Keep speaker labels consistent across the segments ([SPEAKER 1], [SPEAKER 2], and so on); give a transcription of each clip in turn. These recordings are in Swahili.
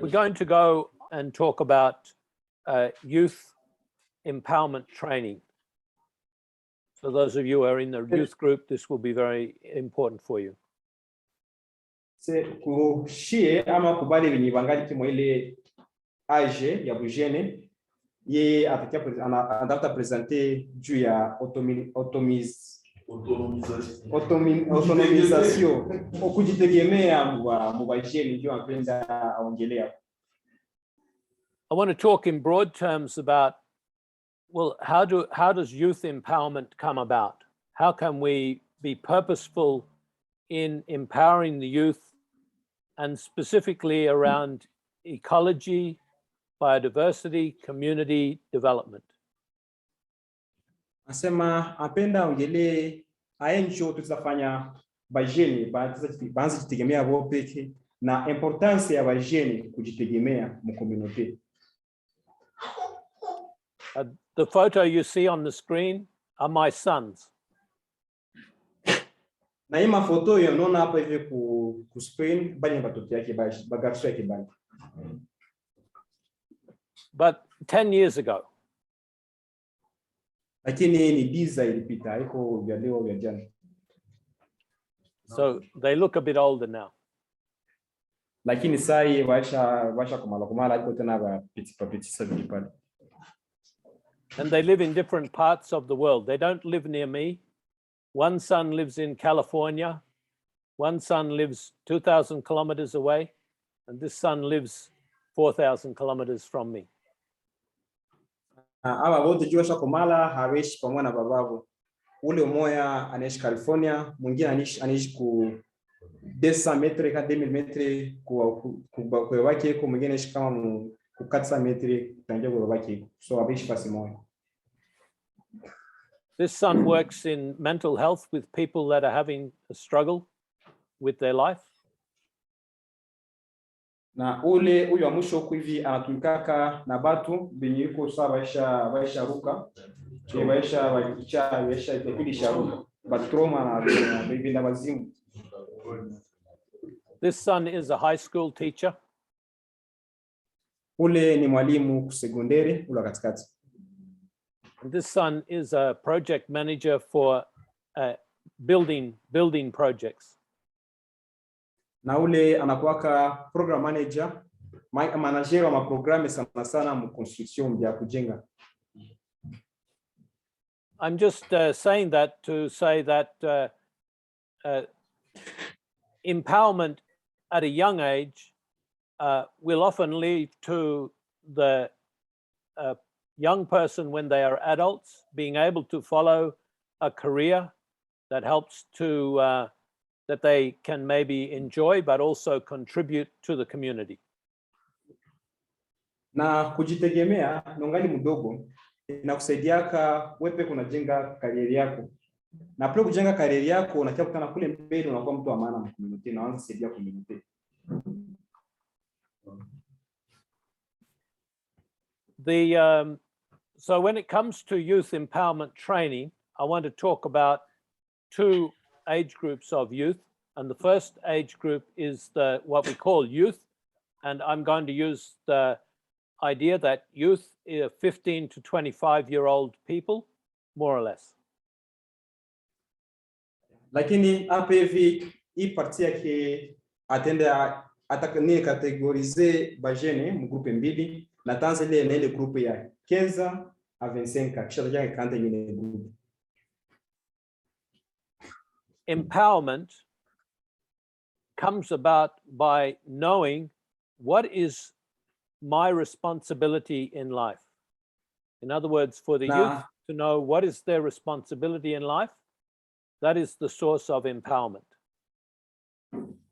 [SPEAKER 1] We're going to go and talk about youth empowerment training. So those of you who are in the youth group, this will be very important for you.
[SPEAKER 2] Kushie ama kubali wenye bangali kimo ile age ya bujene ye anataka presenter juu ya autonomisation kujitegemea mubajeni ndio anapenda aongelea.
[SPEAKER 1] I want to talk in broad terms about, well, how does youth empowerment come about? How can we be purposeful in empowering the youth, and specifically around ecology, biodiversity, community development?
[SPEAKER 2] Asema apenda ongelee aenjo tutafanya bajeni baanze kujitegemea wao peke na importance ya bajeni kujitegemea mu community.
[SPEAKER 1] The photo you see on the screen are my sons.
[SPEAKER 2] Na hii mafoto yanaona hapa hivi ku screen bali batoto yake bagarso yake bali.
[SPEAKER 1] But 10 years ago.
[SPEAKER 2] Lakini ni biza ilipita iko vya leo vya jana.
[SPEAKER 1] So they look a bit older now.
[SPEAKER 2] Lakini sai waisha kumala iko tena ba petit vipale.
[SPEAKER 1] And they live in different parts of the world. They don't live near me. One son lives in California. One son lives 2,000 kilometers away. And this son lives 4,000 kilometers from me.
[SPEAKER 2] Aba wote jua shakomala haweshi pamoja na bababu. Ule mmoja anaishi California, mwingine anaishi ku 200 metre ka 2000 metre kwa wake kwa mwingine anaishi kama ku 400 metre tangia kwa wake. So abishi pasi moja.
[SPEAKER 1] This son works in mental health with people that are having a struggle with their life.
[SPEAKER 2] Na ule huyu wa mwisho huko hivi anatumikaka na batu benye yuko sawa baisha ruka baisha ipidisha ruka batroma na bibi na wazimu.
[SPEAKER 1] This son is a high school teacher.
[SPEAKER 2] Ule ni mwalimu sekondari ule katikati.
[SPEAKER 1] This son is a project manager for building projects.
[SPEAKER 2] Na ule anakuwaka program manager wa maprogramme sana mu construction ya kujenga.
[SPEAKER 1] I'm just saying that to say that empowerment at a young age will often lead to the young person when they are adults being able to follow a career that helps to that they can maybe enjoy but also contribute to the community.
[SPEAKER 2] Na kujitegemea nongali mdogo inakusaidiaka wewe kunajenga karieri yako. Na pia kujenga karieri yako unakia kutana kule mbele unakuwa mtu wa maana mu community na unaanza kusaidia community.
[SPEAKER 1] So when it comes to youth empowerment training, I want to talk about two age groups of youth, and the first age group is what we call youth, and I'm going to use the idea that youth is 15 to 25-year-old people, more or less.
[SPEAKER 2] Lakini hapa hivi hii parti yake atakani kategorize bajene mu groupe mbili na tanza ile groupe ya 15 a 25 kisha tajia kante nyingine groupe.
[SPEAKER 1] Empowerment comes about by knowing what is my responsibility in life. In other words, for the youth to know what is their responsibility in life, that is the source of empowerment.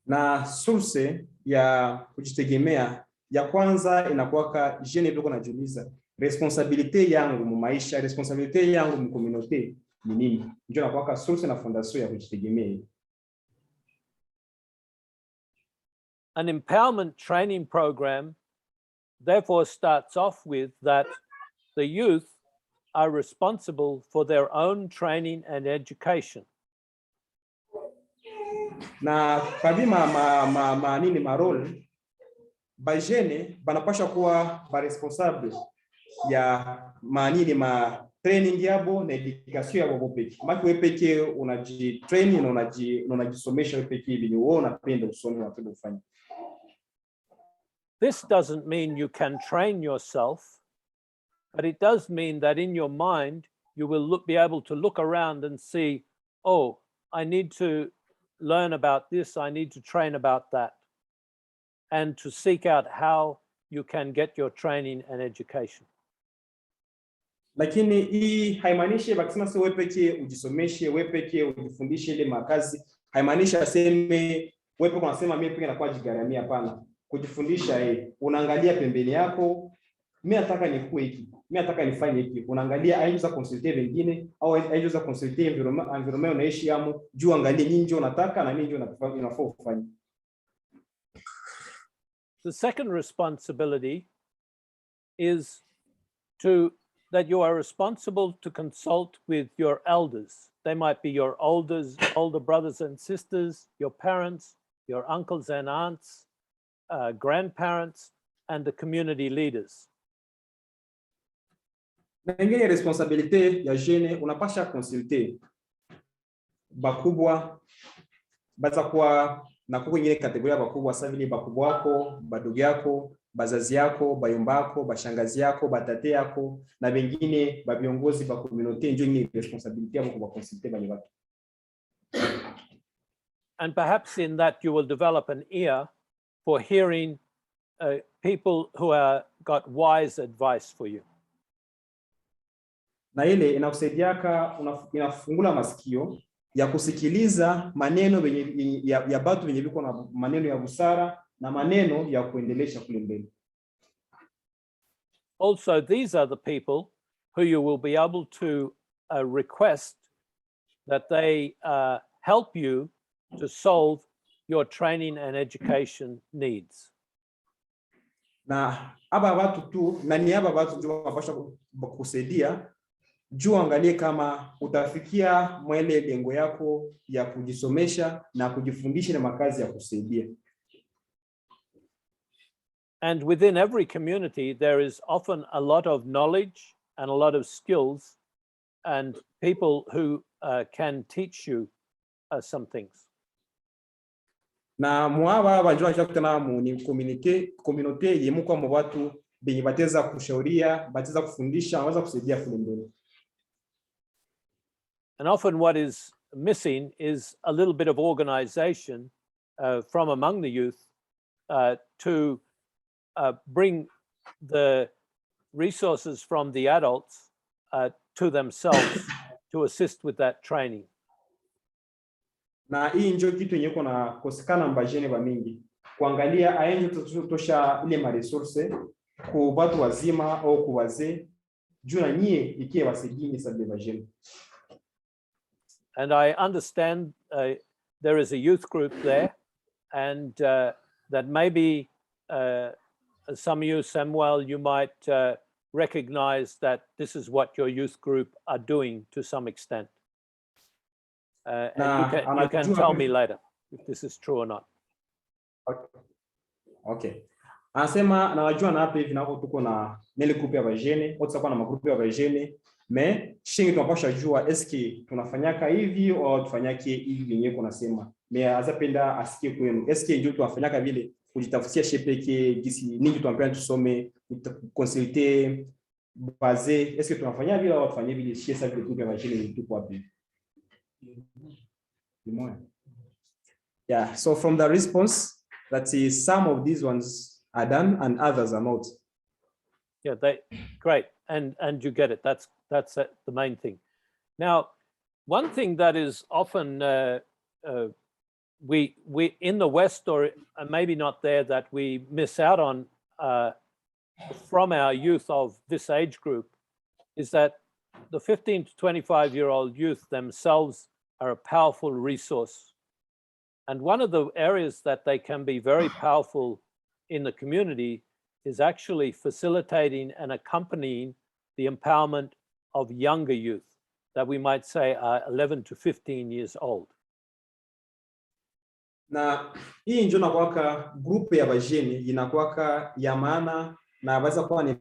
[SPEAKER 2] Na source ya kujitegemea ya kwanza inakuwaka jene ndio kunajiuliza responsibility yangu mu maisha, responsibility yangu mu community ni nini? Ndio inakuwaka source na fondation ya kujitegemea.
[SPEAKER 1] An empowerment training program therefore starts off with that the youth are responsible for their own training and education.
[SPEAKER 2] Na kabi nini marole bajene banapasha kuwa ba responsable ya manini ma training yabo na education yabo bopeke. Maki wewe peke unajitrain na unajisomesha wewe peke hivi, wewe unapenda usome, unapenda ufanye.
[SPEAKER 1] This doesn't mean you can train yourself, but it does mean that in your mind you will be able to look around and see, oh, I need to learn about this, I need to train about that, and to seek out how you can get your training and education.
[SPEAKER 2] Lakini hii haimaanishi bakisema sio wewe pekee ujisomeshe, wewe pekee ujifundishe ile makazi. Haimaanishi aseme wewe pekee unasema mimi pekee nakuwa jigaramia, hapana. Kujifundisha unaangalia pembeni yako, mimi nataka nikue hiki, mimi nataka nifanye hiki. Unaangalia aiza consulter wengine au aiza consulter environment unaishi yamo, juu angalie nini ndio unataka na nini ndio unafaa ufanye.
[SPEAKER 1] The second responsibility is that you are responsible to consult with your elders. They might be your older brothers and sisters, your parents, your uncles and aunts, grandparents, and the community leaders.
[SPEAKER 2] Na ingine responsabilite ya jeune, unapasha consulter bakubwa baza kwa na kuko ingine kategoria bakubwa sasa vile bakubwa wako, badogo yako, bazazi yako, bayomba yako, bashangazi yako, batate yako na wengine ba viongozi ba community, ndio ni responsibility yako kwa consulter bali watu.
[SPEAKER 1] And perhaps in that you will develop an ear for hearing people who got wise advice for you.
[SPEAKER 2] Na ile inakusaidiaka, inafungula masikio ya kusikiliza maneno ya batu wenye biko na maneno ya busara na maneno ya kuendelesha kule mbele.
[SPEAKER 1] Also, these are the people who you will be able to request that they help you to solve your training and education needs.
[SPEAKER 2] Na aba watu tu, na ni aba watu ndio wanapaswa kusaidia juu angalie kama utafikia mwele lengo yako ya kujisomesha na kujifundisha na makazi ya kusaidia.
[SPEAKER 1] And within every community, there is often a lot of knowledge and a lot of skills and people who can teach you some things.
[SPEAKER 2] Na mwaba banjua chakutana mu ni community yemu kwa watu benye bateza kushauria, bateza kufundisha, wanaweza kusaidia kule mbele.
[SPEAKER 1] And often what is missing is a little bit of organization from among the youth to bring the resources from the adults to themselves to assist with that training.
[SPEAKER 2] Na hii ndio kitu yenye kuna kosekana mbajene ba mingi. Kuangalia ayenje tosha ile ma resources ku watu wazima au ku wazee juu na nyie ikie wasigini sababu bajene.
[SPEAKER 1] And I understand there is a youth group there, and that maybe some of you, Samuel, you might recognize that this is what your youth group are doing to some extent. And you can tell me later if this is true or not.
[SPEAKER 2] Okay. Anasema na wajua na hapa hivi nako tuko na nile group ya bajene, wote kwa na magrupu ya bajene, me shingi tunapasha jua eski tunafanyaka hivi au tufanyake hivi yenyewe kuna sema. Me azapenda asikie kwenu. Eski ndio tunafanyaka vile kujitafutia shepeke gisi nini tunampenda tusome, consulter basé, eski tunafanya vile au tufanye vile shie sa vile group ya bajene tuko wapi? Yeah, so from the response, that is some of these ones are done and others are not.
[SPEAKER 1] Yeah, great, and you get it. That's the main thing. Now, one thing that is often we in the West, or maybe not there, that we miss out on from our youth of this age group is that the 15 to 25-year-old youth themselves are a powerful resource. And one of the areas that they can be very powerful in the community is actually facilitating and accompanying the empowerment of younger youth that we might say are 11 to 15 years old.
[SPEAKER 2] Na hii ndio nakwaka group ya bajeni inakwaka ya maana na baweza kuwa ni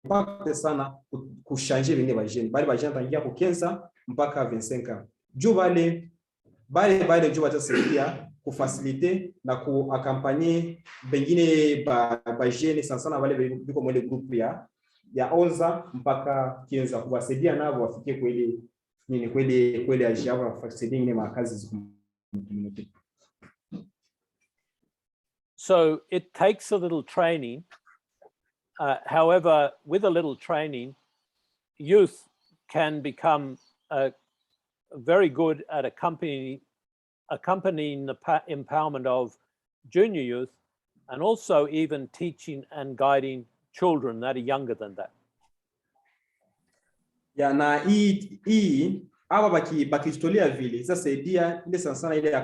[SPEAKER 2] impact sana kushanje bine bajeni bali bajeni tangia kukenza mpaka 25 juu bale juu batasaidia kufacilite na kuaccompagner bengine bajeni sana bale biko mwele group ya 11 mpaka 15 kuwasaidia nao wafikie kweli ajia wa kufacilite ngine makazi zikumulete.
[SPEAKER 1] So it takes a little training. However, with a little training, youth can become very good at accompanying the empowerment of junior youth, and also even teaching and guiding children that are younger than that.
[SPEAKER 2] Ya na hii aba bakitolea vile zasaidia ile sana ile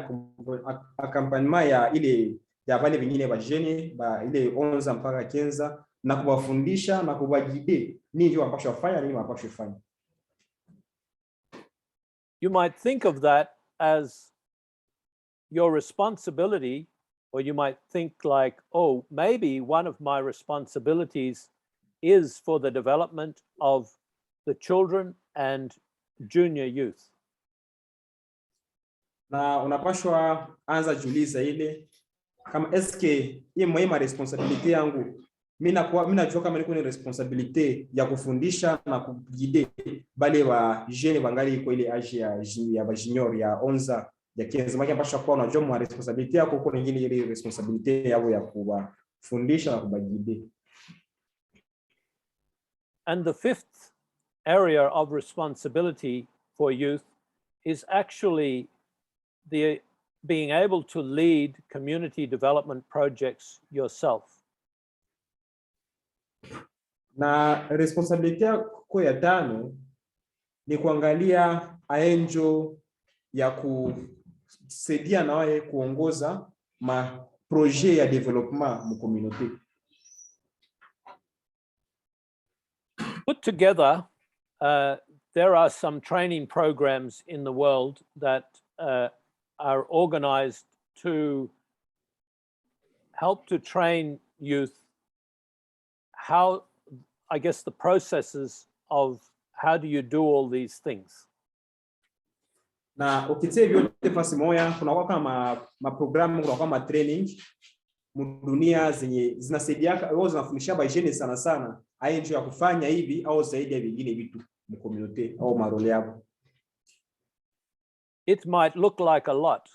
[SPEAKER 2] accompagnement ya ile ya bale vingine bajeni ba ile 11 mpaka 15 na kuwafundisha na kuwajide nini wanapaswa kufanya nini wanapaswa kufanya.
[SPEAKER 1] You might think of that as your responsibility, or you might think like, oh, maybe one of my responsibilities is for the development of the children and junior youth.
[SPEAKER 2] Na unapaswa anza juliza ile kama eske hii muhimu responsibility yangu mimi najua kama niko ni responsibility ya kufundisha na kugide bale wa jeune bangali kwa ile age ya ba junior ya 11 ya 15 maki mpasha kwa unajua mwa responsibility yako kwa nyingine ile responsibility yao ya kufundisha na kubagide.
[SPEAKER 1] And the fifth area of responsibility for youth is actually the being able to lead community development projects yourself.
[SPEAKER 2] Na responsibility yako ya tano ni kuangalia aenjo ya kusaidia na wewe kuongoza ma projet ya development mu community.
[SPEAKER 1] Put together, there are some training programs in the world that are organized to help to train youth how, I guess, the processes of how do you do all these things.
[SPEAKER 2] Na ukitia vyote fasi moja kuna kama programu kuna kama training dunia zenye zinasaidia au zinafundisha bajeni sana aenjo ya kufanya hivi au zaidi ya vingine vitu mu community au marole yao.
[SPEAKER 1] It might look like a lot.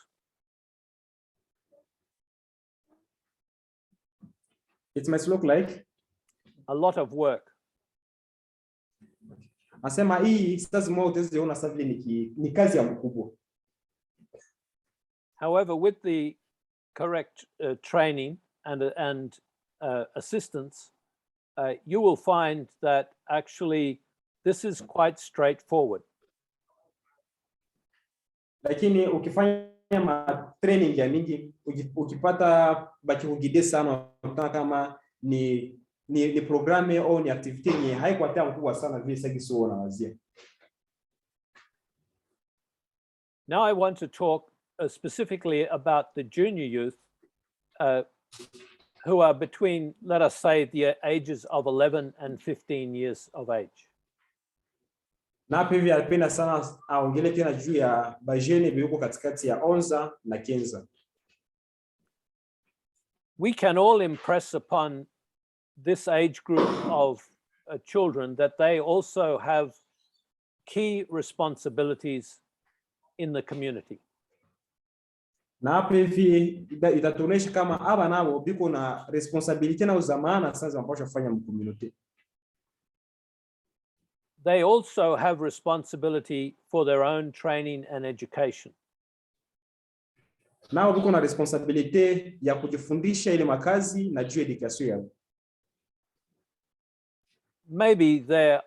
[SPEAKER 2] It might look like
[SPEAKER 1] a lot of work.
[SPEAKER 2] Asema hii sasa mwa utaziona sasa vile ni kazi ya mkubwa.
[SPEAKER 1] However, with the correct training and assistance, you will find that actually this is quite straightforward.
[SPEAKER 2] Lakini ukifanya ma training ya mingi ukipata baki kugide sana kama ni programme au ni activity yenye haikuwa tena mkubwa sana vile sasa kisio na wazia.
[SPEAKER 1] Now I want to talk specifically about the junior youth who are between, let us say, the ages of 11 and 15 years of age.
[SPEAKER 2] Na pia alipenda sana aongele tena juu ya bajeni biuko katikati ya 11 na 15.
[SPEAKER 1] We can all impress upon this age group of children that they also have key responsibilities in the community.
[SPEAKER 2] Na hapo hivi itatuonesha kama aba nao biko na responsibility na uzamana sasa mpasha kufanya mu community.
[SPEAKER 1] They also have responsibility for their own training and education.
[SPEAKER 2] Nao biko na responsibility ya kujifundisha ile makazi na juu education yao.
[SPEAKER 1] Maybe their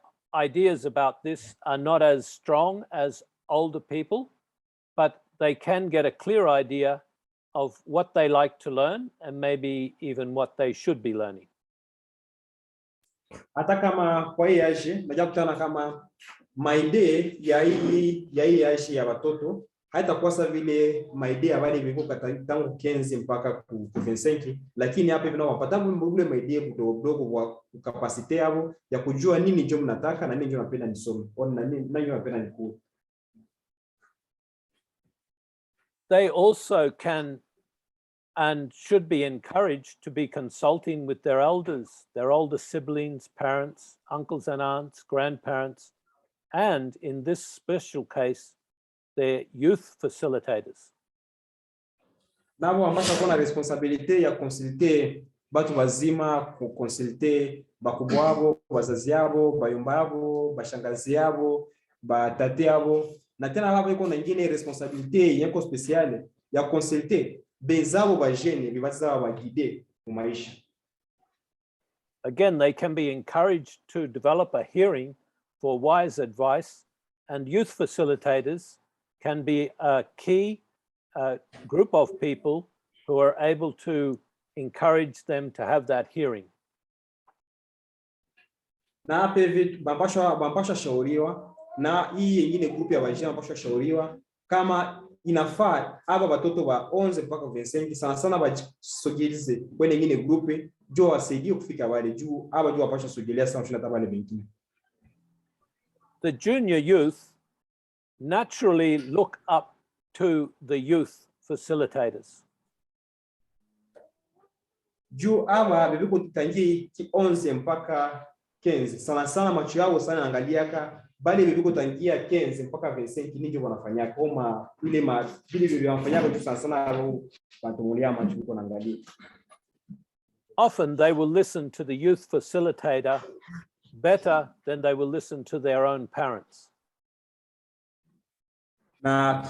[SPEAKER 1] ideas about this are not as strong as older people, but they can get a clear idea of what they like to learn and maybe even what they should be learning.
[SPEAKER 2] Hata kama kwa hii age najua kutana kama maide ya hii age ya watoto haitakuwa sawa vile maidea bali viko tangu 15 mpaka ku 25, lakini hapa hivi nao wapata ule maidea kidogo kwa capacity yao ya kujua nini ndio mnataka na nini ndio napenda nisome au na nini ndio napenda nikue.
[SPEAKER 1] They also can and should be encouraged to be consulting with their elders, their older siblings, parents, uncles and aunts, grandparents, and in this special case, their youth facilitators.
[SPEAKER 2] Nabo ambasha kuna responsabilité ya consulter batu bazima, consulter bakubwa wabo, wazazi yabo, bayomba yabo, bashangazi yabo, batate yabo, na tena hapo iko na nyingine responsabilité yako speciale ya consulter bezabo ba jeune bibaza ba guider mu maisha.
[SPEAKER 1] Again, they can be encouraged to develop a hearing for wise advice, and youth facilitators can be a key group of people who are able to encourage them to have that hearing.
[SPEAKER 2] Na PV bambasha shauriwa na hii nyingine group ya vijana bambasha shauriwa kama inafaa aba batoto ba 11 mpaka 25 sana sana basogelize kwenye nyingine group jo wasaidie kufika wale juu aba jo wapasha sogelea sana tunataka wale wengine.
[SPEAKER 1] The junior youth naturally look up to the youth facilitators.
[SPEAKER 2] Juu aba bebiko tangi 11 mpaka 15 sana sana macho yao sana angaliaka bali bebiko tangia 15 mpaka 25 ndio wanafanya kama ile vile wanafanya kwa sana sana au watumulia macho biko naangalia.
[SPEAKER 1] Often they will listen to the youth facilitator better than they will listen to their own parents.
[SPEAKER 2] Na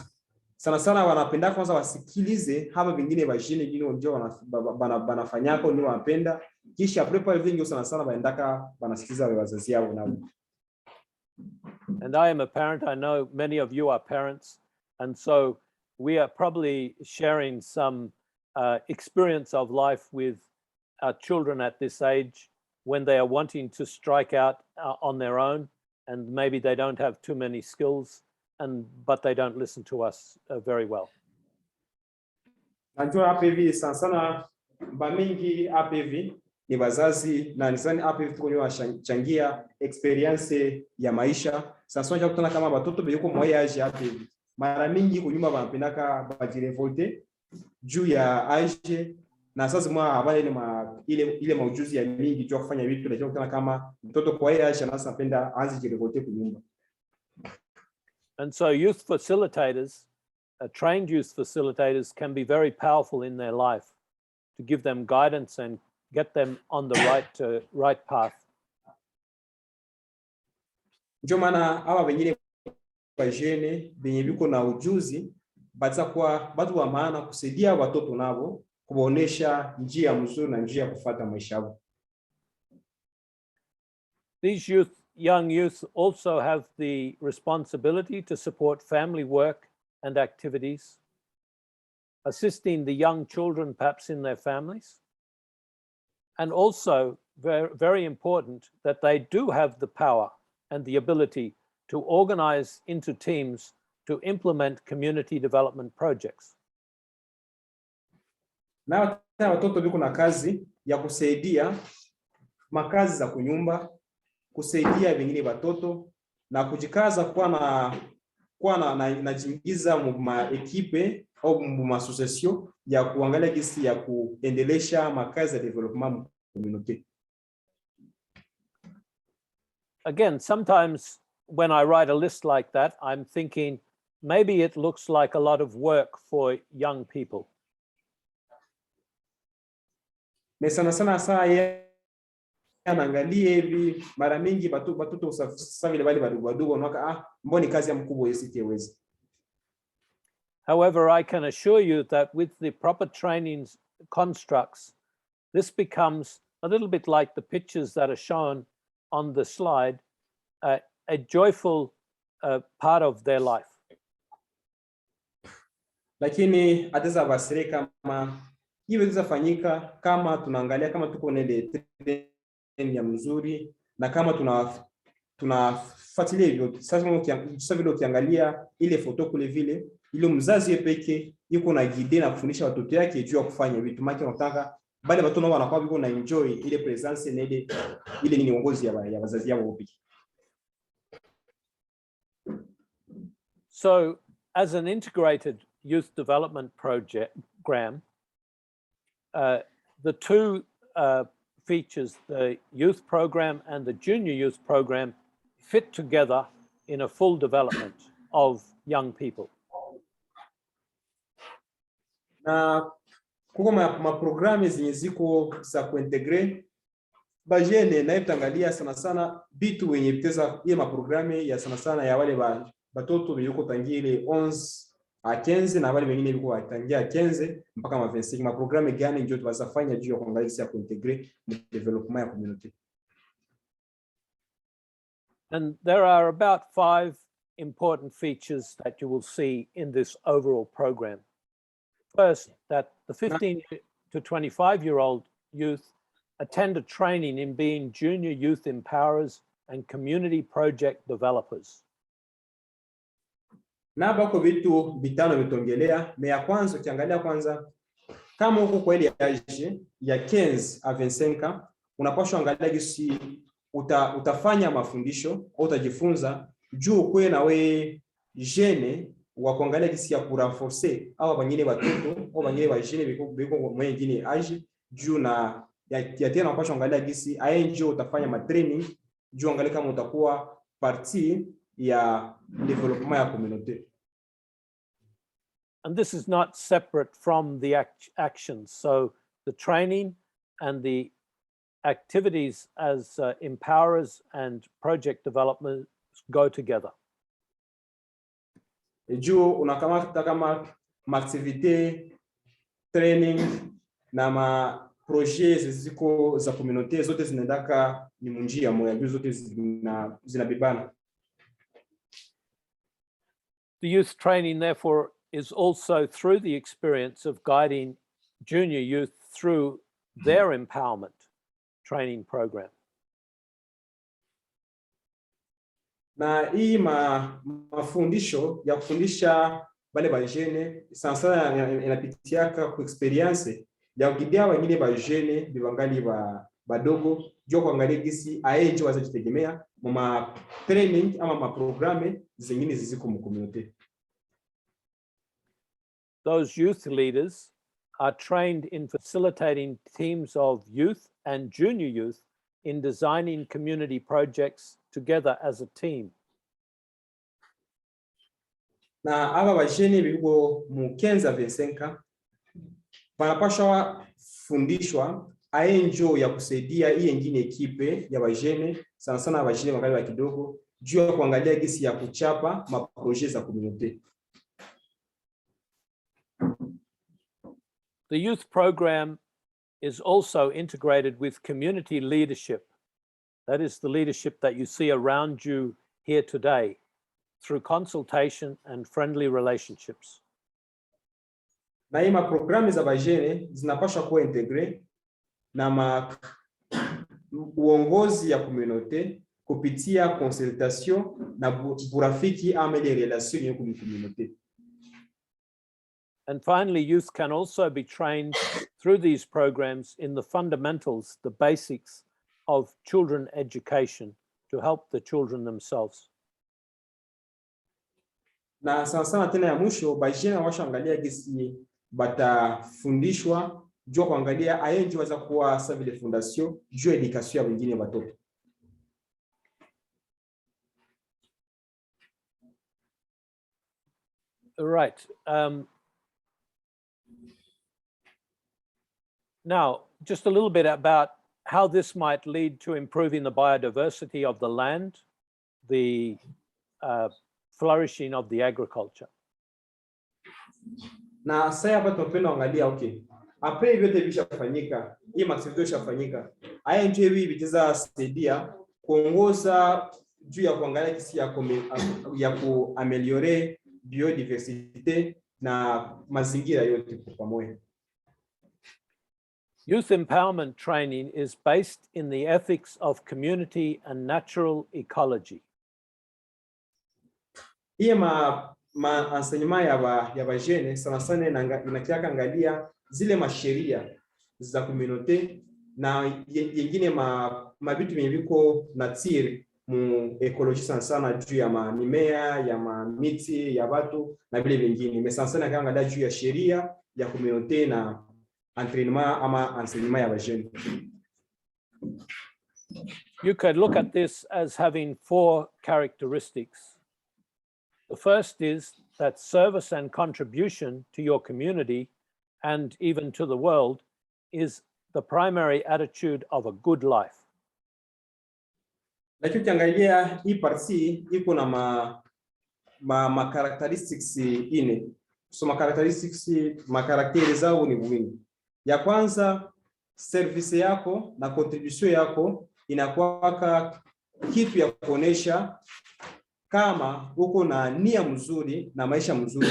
[SPEAKER 2] sana sana wanapenda kwanza wasikilize hapa vingine vijana ndio wanafanyako ndio wanapenda kisha prepare vingi sana sana waendaka wanasikiliza wazazi yao nao.
[SPEAKER 1] And I am a parent. I know many of you are parents, and so we are probably sharing some experience of life with our children at this age when they are wanting to strike out on their own, and maybe they don't have too many skills, but they don't listen to us very well.
[SPEAKER 2] Najua hapa hivi sana sana bamingi hapa hivi ni wazazi na nisani hapa hivi tuko wachangia experience ya maisha. Sasa tunakutana kama watoto beko moyaje hapa hivi. Mara mingi kunyuma wanapendaka bajirevolte juu ya age na sasa mwa habari ile maujuzi ya mingi juu kufanya vitu lakini tunakutana kama mtoto kwa age anapenda aanze jirevolte kunyumba.
[SPEAKER 1] And so youth facilitators, trained youth facilitators can be very powerful in their life to give them guidance and get them on the right path.
[SPEAKER 2] Ndio maana hawa wengine wajene benye biko na ujuzi baza kwa watu wa maana kusaidia watoto nabo kuonesha njia mzuri na njia kufuata maisha yao.
[SPEAKER 1] These young youth also have the responsibility to support family work and activities, assisting the young children perhaps in their families, and also very, very important that they do have the power and the ability to organize into teams to implement community development projects.
[SPEAKER 2] Na watoto biko na kazi ya kusaidia makazi za kunyumba, kusaidia wengine watoto na kujikaza kwa na jingiza ma equipe au ma association ya kuangalia jinsi ya kuendelesha makazi ya development community.
[SPEAKER 1] Again, sometimes when I write a list like that, I'm thinking maybe it looks like a lot of work for young people.
[SPEAKER 2] Sana sana saa anaangalia hivi mara mingi batoto sasa vile bali wadogo wanaona mbona kazi ya mkubwa yesitiwezi.
[SPEAKER 1] However, I can assure you that with the proper training constructs, this becomes a little bit like the pictures that are shown on the slide, a joyful part of their life.
[SPEAKER 2] Lakini ataweza basirika kama hiyo zitafanyika kama tunaangalia kama tuko na ile ya mzuri na kama tunafuatilia hivyo. Sasa vile ukiangalia ile foto kule vile ili mzazi yeye peke yuko na guide na kufundisha watoto yake juu ya kufanya vitu maki unataka bali watu nao wanakuwa biko na enjoy ile presence na ile ni uongozi ya wazazi yao peke.
[SPEAKER 1] So as an integrated youth development program, the two features, the youth program and the junior youth program, fit together in a full development of young people.
[SPEAKER 2] Na kuko maprogramu zenye ziko za kuintegre bajene na itangalia sana sana bitu wenye viteza ile maprogramu ya sana sana ya wale batoto yuko tangile 11 a 15 na wale wengine yuko tangia 15 mpaka ma 25. Maprogramu gani ndio tuwazafanya juu ya kuangalia ya kuintegre development ya community.
[SPEAKER 1] And there are about 5 important features that you will see in this overall program. First, that the 15 to 25-year-old youth attend a training in being junior youth empowerers and community project developers.
[SPEAKER 2] Na bako vitu vitano vitongelea, ya kwanza ukiangalia kwanza kama uko kwa ile age ya 15 a 25 unapaswa angalia gisi utafanya mafundisho au utajifunza juu kwe na we jene wa kuangalia gisi ya kurenforcer au wengine watoto au wengine wa jene biko mwingine age juu na ya tena unapaswa angalia gisi aenjo utafanya ma training juu angalia kama utakuwa partie ya development ya community.
[SPEAKER 1] And this is not separate from the actions. So the training and the activities as empowerers and project development go together.
[SPEAKER 2] Juu unakamata kama activity training na ma projets ziko za community zote zinaendaka ni munjia moja, juu zote zinabibana.
[SPEAKER 1] The youth training, therefore, is also through the experience of guiding junior youth through their empowerment training program.
[SPEAKER 2] Na hii mafundisho ya kufundisha wale bajene sana inapitiaka ku experience ya kugidia wengine bajene bibangali badogo juu kuangalia gisi aeje wazajitegemea ma training ama ma programme zingine ziziko mu community.
[SPEAKER 1] Those youth leaders are trained in facilitating teams of youth and junior youth in designing community projects together as a team.
[SPEAKER 2] Na aba bajene bigo mu 15 25 wanapaswa fundishwa aenjo ya kusaidia hii nyingine ekipe ya bajene sana sana bajene wangali wa kidogo juu ya kuangalia gisi ya kuchapa ma projets za community.
[SPEAKER 1] The youth program is also integrated with community leadership. That is the leadership that you see around you here today through consultation and friendly relationships.
[SPEAKER 2] Na hii maprogramu za bajene zinapaswa kuwa integre na uongozi ya community kupitia consultation na burafiki ama ile relation ya community.
[SPEAKER 1] And finally, youth can also be trained through these programs in the fundamentals, the basics of children education to help the children themselves.
[SPEAKER 2] Na sana tena ya mwisho bajene washaangalia gisi batafundishwa juu kuangalia ayenji waza kuwa savile fondation juu education ya wengine watoto.
[SPEAKER 1] Right. Now, just a little bit about how this might lead to improving the biodiversity of the land, the flourishing of the agriculture.
[SPEAKER 2] Na sasa hapa tunapenda angalia okay. Après vyote vishafanyika, hii activity ishafanyika. Haya ndio hivi viteza saidia kuongoza juu ya kuangalia kisi ya kuameliore biodiversity na mazingira yote kwa pamoja.
[SPEAKER 1] Youth empowerment training is based in the ethics of community and natural ecology.
[SPEAKER 2] Hii enseignement ya ba jeune sana sana inakiaka angalia zile masheria za community na yengine mabitu yenye viko nature mu ecologie sana sana juu ya mimea ya miti ya watu na vile vingine. Mais sana sana kaangalia juu ya sheria ya community na entraînement ama enseignement ya ba jeune.
[SPEAKER 1] You could look at this as having 4 characteristics. The first is that service and contribution to your community and even to the world is the primary attitude of a good life.
[SPEAKER 2] Lakini ukiangalia hii parti iko na ma characteristics ine. So ma karakteri zao ni wingi. Ya kwanza, service yako na contribution yako inakuwa kitu ya kuonesha kama uko na nia mzuri na maisha mzuri.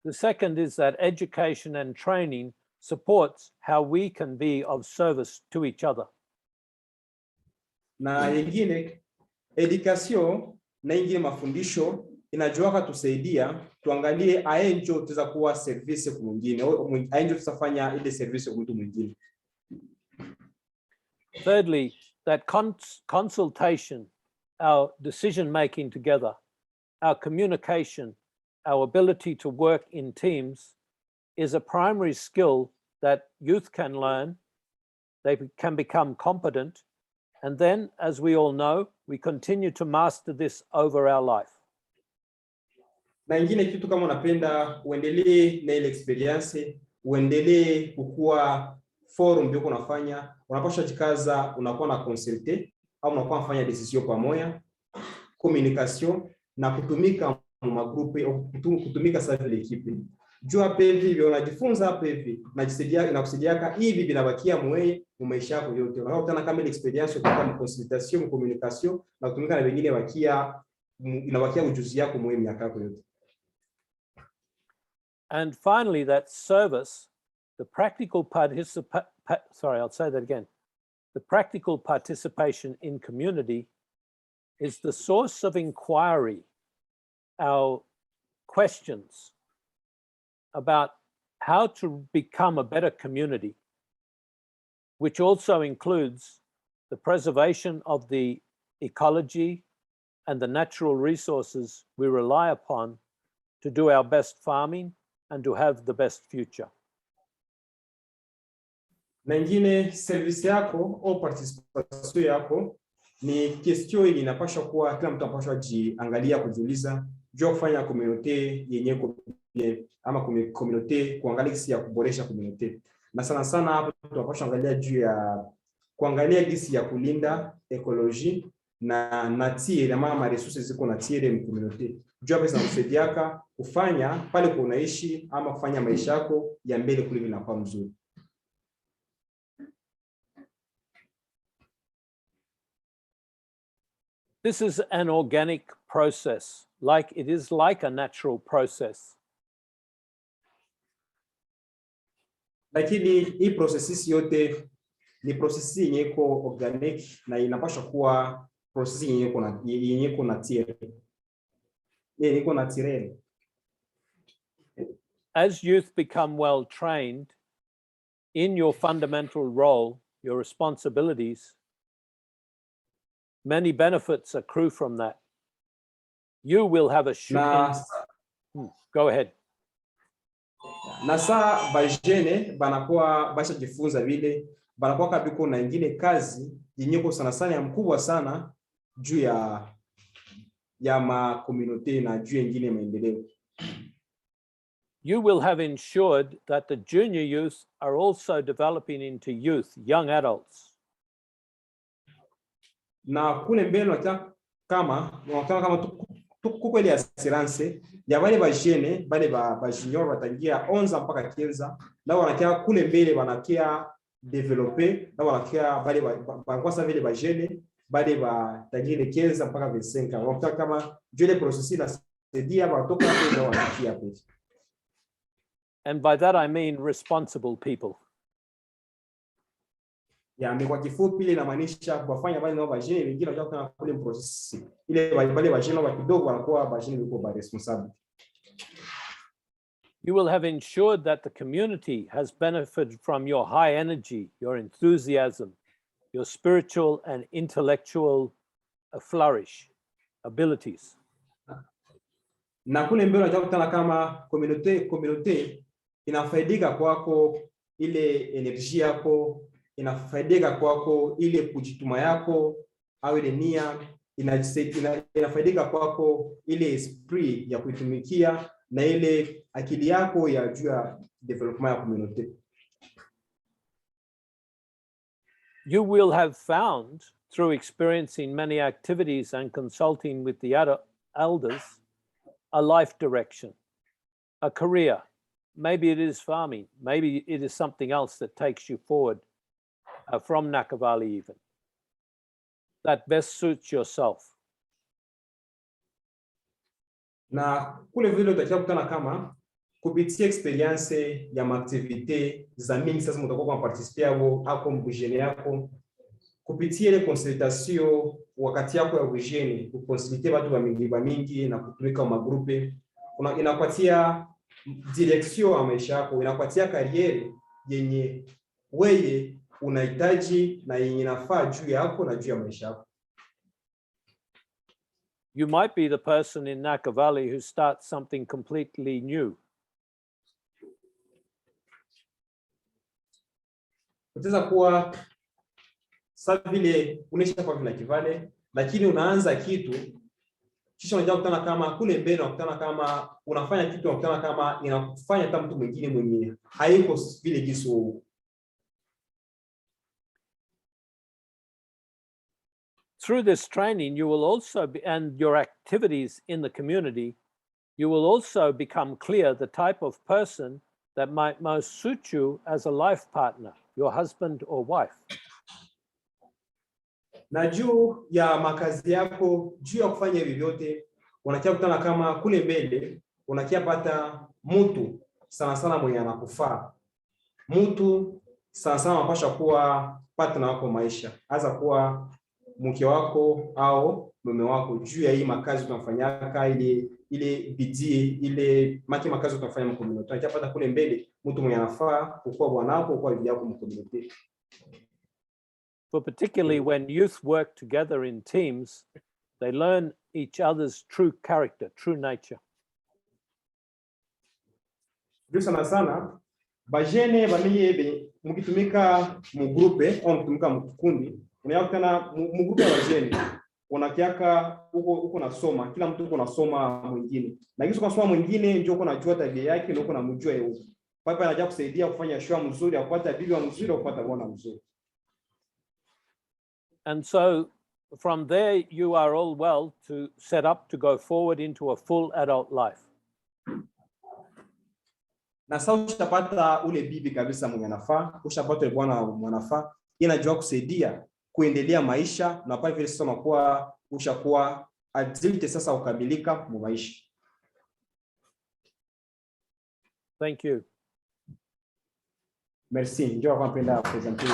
[SPEAKER 1] The second is that education and training supports how we can be of service to each other.
[SPEAKER 2] Na yengine, education na ingine mafundisho inajuaka tusaidia tuangalie aenjo tuza kuwa service kwa mwingine, aenjo tutafanya ile service kwa mtu mwingine.
[SPEAKER 1] Thirdly, that consultation, our decision making together, our communication, our ability to work in teams is a primary skill that youth can learn. They can become competent. And then, as we all know, we continue to master this over our life.
[SPEAKER 2] Na ingine kitu kama unapenda uendelee na ile experience, uendelee kukua forum ndio unafanya, unapaswa jikaza, unakuwa na consulter au unakuwa unafanya decision pamoja, communication na kutumika mu groupe au kutumika sasa vile equipe. Jua pevi hivyo unajifunza pevi na inakusaidia hivi vinabakia mwe maisha yako yote. Unakutana kama ile experience kwa consultation, communication na kutumika na wengine inabakia ujuzi yako mwe miaka yako yote.
[SPEAKER 1] And finally, that service, the practical The practical participation in community is the source of inquiry, our questions about how to become a better community, which also includes the preservation of the ecology and the natural resources we rely upon to do our best farming and to have the best future.
[SPEAKER 2] Na ingine service yako au participation yako ni question yenye inapaswa kuwa kila mtu anapaswa jiangalia, kujiuliza juu kufanya community yenye bien ama community kuangalia jinsi ya kuboresha community. Na sana sana hapo tunapaswa angalia juu ya kuangalia jinsi ya kulinda ecology na nature na mama resources ziko nature mu community. Juu hapo zinasaidiaka kufanya pale unaishi ama kufanya maisha yako ya mbele kule inakuwa mzuri.
[SPEAKER 1] This is an organic process, it is like a natural process.
[SPEAKER 2] Lakini hii processes yote ni processes yenye iko organic na inapaswa kuwa processes yenye iko nature. Yenye iko naturel.
[SPEAKER 1] As youth become well trained in your fundamental role, your responsibilities, many benefits accrue from that. You will have a Go ahead.
[SPEAKER 2] Na saa bajene banakuwa basha jifunza vile banakuwa kabiko na ingine kazi yenyeko sana sana ya mkubwa sana juu ya ma community na juu ingine maendeleo.
[SPEAKER 1] You will have ensured that the junior youth are also developing into youth, young adults.
[SPEAKER 2] Na kule mbele unataka kama tuko ile assurance ya wale bajene bale ba junior watangia 11 mpaka 15 na wanakia kule mbele wanakia developer na wanakia bale kwa sababu vile bajene bale ba tangile 15 mpaka 25 wanataka kama jule processus na sedia watoka hapo na wanakia hapo.
[SPEAKER 1] And by that I mean responsible people.
[SPEAKER 2] Ya kwa kifupi ile inamaanisha kuwafanya wale nao bajene wengine wanajua kutana kule process. Ile wale bajene wa kidogo wanakuwa bajene wiko ba responsable.
[SPEAKER 1] You will have ensured that the community has benefited from your high energy, your enthusiasm, your spiritual and intellectual flourish abilities.
[SPEAKER 2] Na kule mbele unajua kutana kama community inafaidika kwako ile energy yako, inafaidika kwako ile kujituma yako au ile nia, inafaidika kwako ile esprit ya kuitumikia na ile akili yako ya juu ya development ya community.
[SPEAKER 1] You will have found through experiencing many activities and consulting with the elders a life direction, a career. Maybe it is farming, maybe it is something else that takes you forward from Nakavali even, that best suits yourself.
[SPEAKER 2] Na kule vile utakia kutana kama kupitia experience ya activite za mingi sasa mtakuwa kwa participate hapo mbujene yako kupitia ile consultation wakati yako ya ujeni kuconsulter watu wa mingi na kutumika kwa magrupe inakupatia direction ya maisha yako, inakupatia career yenye wewe unahitaji na yenye inafaa juu yako na juu ya maisha yako.
[SPEAKER 1] You might be the person in Nakavali who starts something completely new.
[SPEAKER 2] Utaweza kuwa sasa vile unaisha kwa vile kivale, lakini unaanza kitu kisha unajua kutana kama kule mbele unakutana kama unafanya kitu unakutana kama inakufanya hata mtu mwingine mwenyewe haiko vile jiso.
[SPEAKER 1] Through this training, you will also be, and your activities in the community, you will also become clear the type of person that might most suit you as a life partner, your husband or wife.
[SPEAKER 2] Na juu ya makazi yako, juu ya kufanya hivi vyote, unakia kutana kama kule mbele, unakia pata mtu sana sana mwenye anakufaa. Mtu sana sana anapaswa kuwa partner wako maisha. Aza kuwa mke wako au mume wako juu ya hii makazi tunafanyaka ile bidii ile makazi tunafanya mkommunity. Unakia pata kule mbele mtu mwenye anafaa kuwa bwanako kwa bibi yako mkommunity.
[SPEAKER 1] But particularly when youth work together in teams, they learn each other's true character, true nature.
[SPEAKER 2] Sana sana bajene bamiye mukitumika mu groupe au mukitumika mu kikundi, unayakutana mu groupe ya bajene unakiaka uko nasoma, kila mtu uko nasoma mwingine. Na kisha unasoma mwingine ndio uko najua tabia yake na uko namjua yeye. Papa anaja kusaidia kufanya show mzuri, kupata bibi mzuri, kupata bwana mzuri.
[SPEAKER 1] And so from there, you are all well to set up to go forward into a full adult life.
[SPEAKER 2] Na sasa ushapata ule bibi kabisa mwenye anafaa, ushapata bwana mwanafaa, inajua kusaidia kuendelea maisha na pale vile sasa unakuwa ushakuwa adult sasa ukamilika mu maisha.
[SPEAKER 1] Thank you.
[SPEAKER 2] Merci. Ndio kwa kupenda presenter.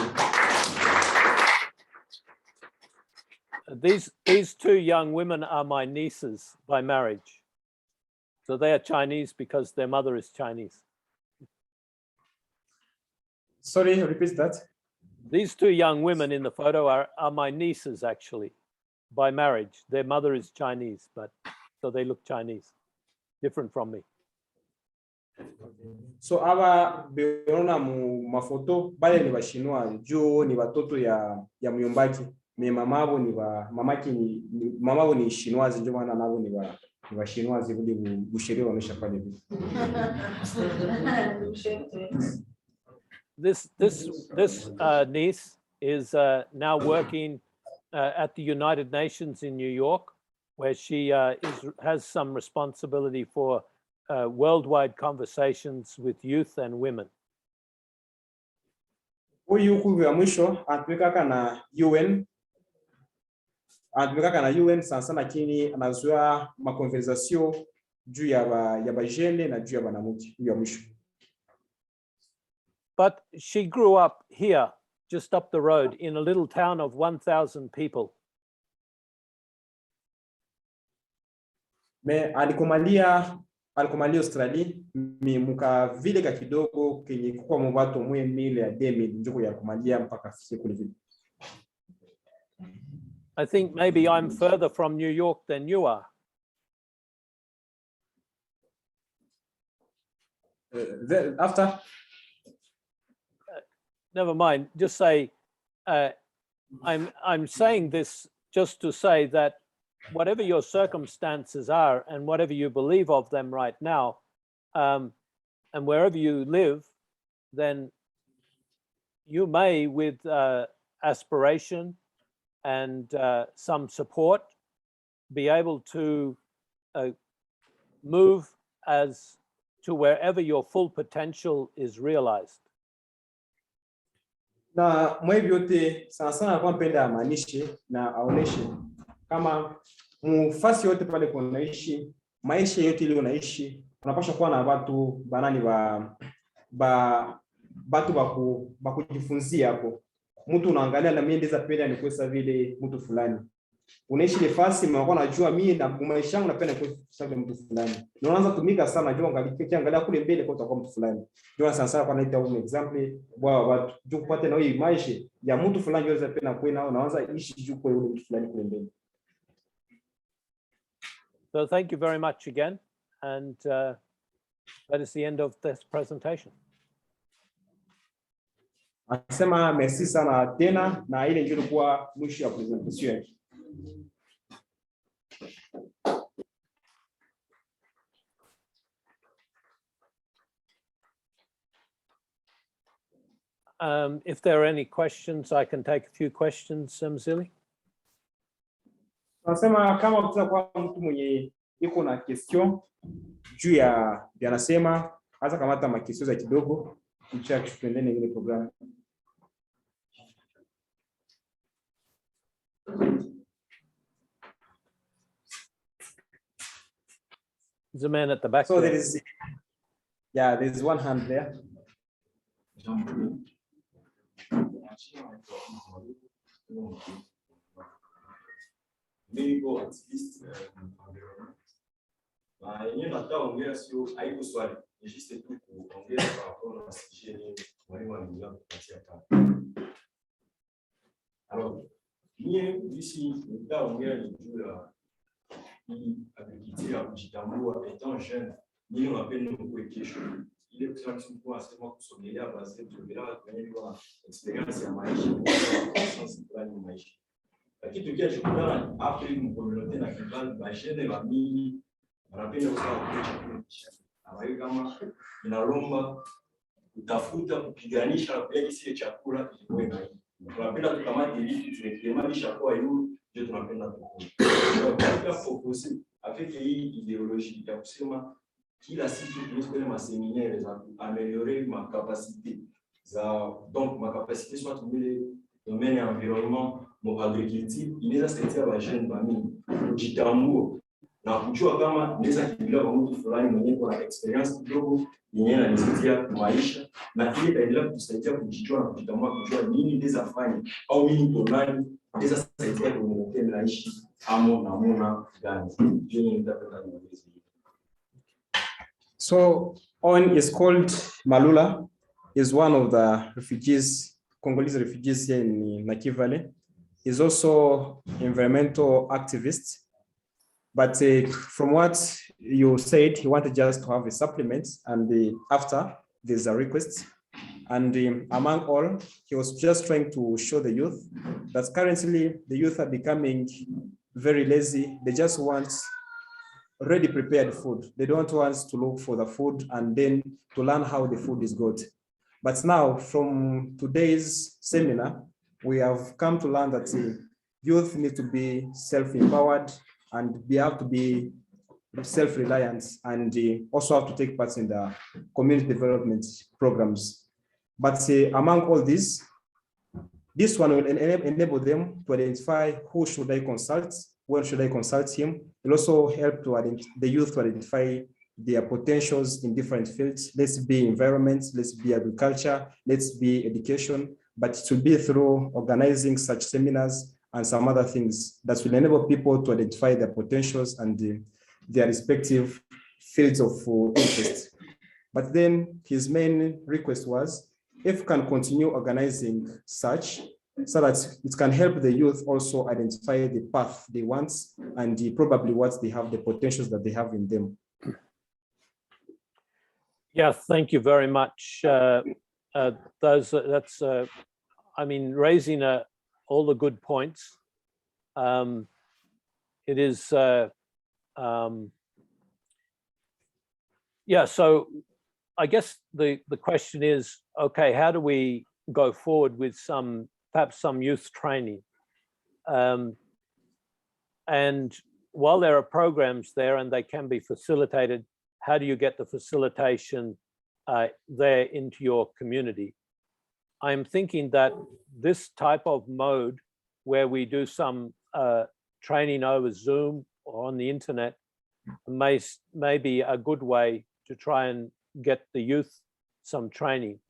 [SPEAKER 1] These two young women are my nieces by marriage. So they are Chinese because their mother is Chinese.
[SPEAKER 2] Sorry, repeat that.
[SPEAKER 1] These two young women in the photo are my nieces actually by marriage. Their mother is Chinese, but so they look Chinese, different from me.
[SPEAKER 2] So aba beona mu mafoto bale ni bashinwa juu ni watoto ya myombaki. Me mamabo ni ba mamaki ni mamabo ni Shinwazi ndio maana nabo ni ba Shinwazi budi bushiri wamesha pale hivi.
[SPEAKER 1] This niece is now working at the United Nations in New York, where she has some responsibility for worldwide conversations with youth and women.
[SPEAKER 2] Huyu kwa mwisho anatumika na UN. Anatumika na UN sana lakini anazoea makonversation juu ya bajene na juu ya banamuti huyu mwisho.
[SPEAKER 1] But she grew up here just up the road in a little town of 1,000 people.
[SPEAKER 2] Me alikomalia Australia mi muka vile ka kidogo kenye kwa mwato mwe mile ya 2000 njoko ya kumalia mpaka fike kule vile.
[SPEAKER 1] I think maybe I'm further from New York than you are.
[SPEAKER 2] After?
[SPEAKER 1] Never mind. Just say, I'm saying this just to say that whatever your circumstances are and whatever you believe of them right now, and wherever you live, then you may, with aspiration and some support, be able to move as to wherever your full potential is realized.
[SPEAKER 2] Na mwe vyote sana sana kwa mpenda amaanishe na aoneshe kama mufasi yote pale kunaishi maisha yote ile unaishi unapaswa kuwa na watu banani batu bakujifunzia hapo. Mtu unaangalia na mimi ndiza penda ni kwa vile mtu fulani. Unaishi nafasi mnakuwa najua mimi na maisha yangu napenda kwa sababu mtu fulani. Na unaanza tumika sana jua angalia kule mbele kwa utakuwa mtu fulani. Ndio sasa kwa naita un example bwa watu juu kupata na hii maisha ya mtu fulani yaweza penda kwa na unaanza ishi juu kwa yule mtu fulani kule mbele.
[SPEAKER 1] So thank you very much again, and that is the end of this presentation.
[SPEAKER 2] Nasema merci sana tena na ile ndio ilikuwa mwisho ya presentation.
[SPEAKER 1] If there are any questions, I can take a few questions, Mzili.
[SPEAKER 2] Nasema kama kutakuwa mtu mwenye yuko na question juu ya anasema hata kama hata makisio za kidogo kisha tuendane ile program.
[SPEAKER 1] There's a man at the back.
[SPEAKER 2] So there is, yeah, there's one hand there.
[SPEAKER 3] Maybe at least yenyewe nataka ongea sio haiko swali, ni juste tu kuongea par rapport na sujet mwalimu anaanza kupatia hapa. Alors, mimi ici nataka ongea ni juu ya habilité à kujitambua étant jeune, ni on appelle nous question. Il est très souvent assez kusogelea basi tuongelea kwenye kwa experience ya maisha, sasa fulani maisha. Lakini tukiachukua Afrika mkominote na kibali bashene wa mimi wanapenda kusawa kucha hawaii kama inalomba utafuta kupiganisha ili sile chakula iwe na tunapenda tukamate vitu tunekemalisha kwa hiyo ndio tunapenda kukula. Kwa focus avec hii idéologie ya kusema kila siku tunaweza ma séminaire za améliorer ma capacité za donc ma capacité soit dans domaine environnement mon agriculture inaweza saidia bajeni bamini kujitambua na kujua kama naweza kibila kwa mtu fulani mwenye kwa experience kidogo yenyewe inanisaidia maisha na ile itaendelea kutusaidia kujijua na kujitambua kujua nini naweza fanya au mimi ndo nani naweza saidia kwenye naishi amo na mona gani jeni nitapenda niongeze.
[SPEAKER 2] So Owen is called Malula, is one of the refugees, Congolese refugees here in Naki Valley. He's also environmental activist, but from what you said, he wanted just to have a supplement, and after there's a request, and among all, he was just trying to show the youth that currently the youth are becoming very lazy. They just want already prepared food. They don't want to look for the food and then to learn how the food is good. But now, from today's seminar, we have come to learn that youth need to be self-empowered and have to be self-reliant, and also have to take part in the community development programs. But among all this one will enable them to identify who should I consult, when should I consult him. It also help to the youth to identify their potentials in different fields. Let's be environment, let's be agriculture, let's be education. but it will be through organizing such seminars and some other things that will enable people to identify their potentials and their respective fields of interest. But then his main request was, if we can continue organizing such, so that it can help the youth also identify the path they want and probably what they have, the potentials that they have in them.
[SPEAKER 1] Yeah, thank you very much. I mean, raising all the good points. It is, yeah, so I guess the question is, okay, how do we go forward with perhaps some youth training? And while there are programs there and they can be facilitated, how do you get the facilitation there into your community? I'm thinking that this type of mode where we do some training over Zoom or on the internet may be a good way to try and get the youth some training.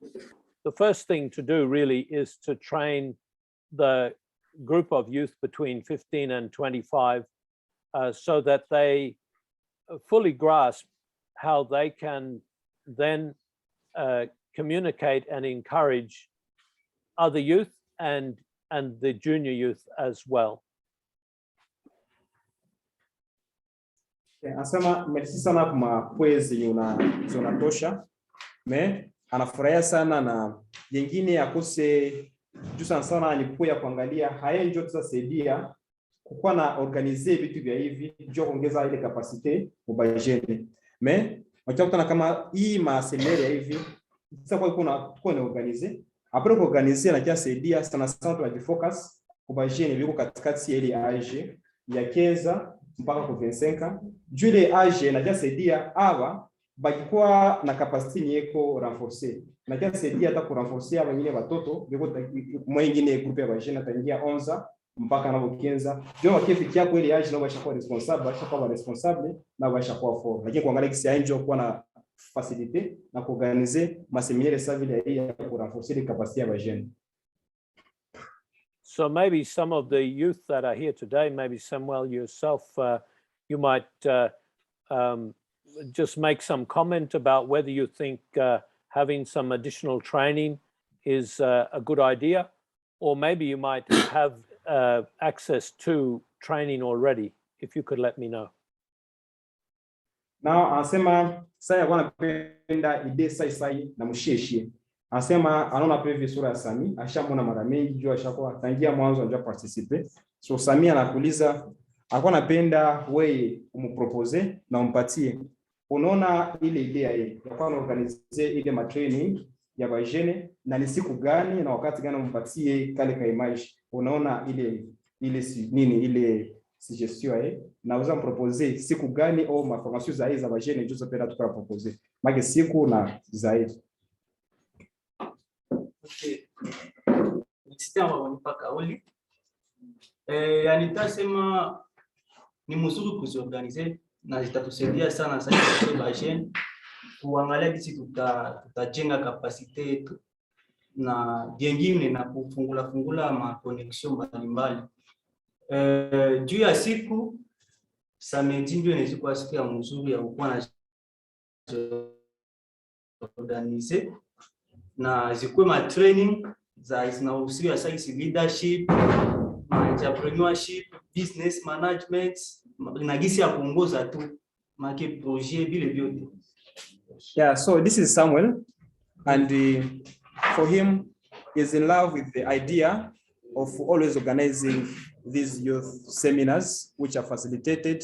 [SPEAKER 1] The first thing to do really is to train the group of youth between 15 and 25 so that they fully grasp how they can then communicate and encourage other youth and the junior youth as well.
[SPEAKER 2] Anasema merci sana kwa mapoezi unatosha. Anafurahia sana na yengine yakose juu sana alipoya kuangalia haya ndio tutasaidia kukuwa na organize vitu vya hivi ndio kuongeza ile capacity mubajeni. Wakati kama hii maseminari hivi sasa kwa na organize après kuorganize na kiasaidia sana sana tunajifocus kubajeni biko katikati ya ile age ya 15 mpaka kwa 25 juu ile age na kiasaidia hawa bakikuwa na capacity nyeko renforcer na kiasaidia hata ku renforcer wengine watoto biko mwingine groupe ya bajeni ataingia 11 mpaka na 15 ndio wakifikia kwa ile age na washakuwa responsable na washakuwa fort, lakini kuangalia kisi angel kuwa na facilité na kuorganiser maseminaire sa vile ya ku renforcer les capacités ya bajeni.
[SPEAKER 1] So maybe some of the youth that are here today, maybe Samuel yourself, you might just make some comment about whether you think having some additional training is a good idea, or maybe you might have access to training already, if you could let me know.
[SPEAKER 2] Now, anasema saya wanapenda ide sai na msheshie. Anasema anaona previous sura ya Sami, ashamona mara mingi juu ashakuwa tangia mwanzo anajua participate. So Sami anakuuliza alikuwa anapenda wewe umpropose na umpatie. Unaona ile idea yeye ya kwa organize ile ma training ya bajene na ni siku gani na wakati gani umpatie kale ka image. Unaona ile nini ile suggestion na uza propose siku gani au ma formation zaidi za bajene ndio zopenda tukara propose. Mage siku na zaidi.
[SPEAKER 4] Okay. Nisitama wanipaka oli. Anitasema ni mzuri kuziorganize na zitatusaidia sana sasa kwa bajene kuangalia jinsi tutajenga kapasite yetu na jengine na kufungula ma connection mbalimbali. Juu ya siku samedi ndio inaweza siku ya mzuri ya kuwa na organize na zikuwe ma training za zinahusiana sasa leadership, entrepreneurship, business management na gisi ya kuongoza tu make projet vile vyote.
[SPEAKER 2] Yeah, so this is Samuel, and for him, he's in love with the idea of always organizing these youth seminars, which are facilitated,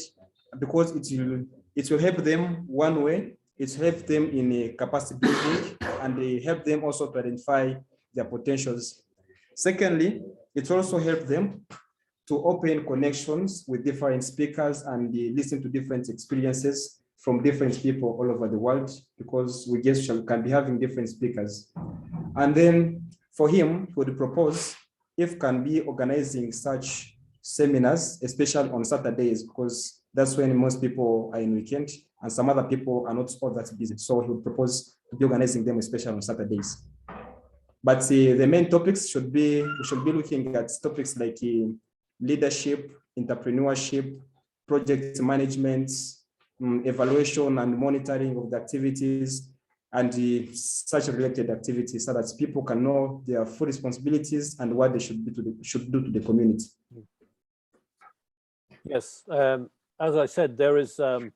[SPEAKER 2] because it will help them one way. It will help them in a capacity building, and they help them also to identify their potentials. Secondly, it also helps them to open connections with different speakers and listen to different experiences from different people all over the world, because we just can be having different speakers. And then for him, he would propose if can be organizing such seminars, especially on Saturdays, because that's when most people are in weekend and some other people are not all that busy. So he would propose to be organizing them, especially on Saturdays. But the main topics should be, we should be looking at topics like leadership, entrepreneurship, project management, evaluation and monitoring of the activities, and such related activities, so that people can know their full responsibilities and what they should do to the community.
[SPEAKER 1] Yes, as I said, there is a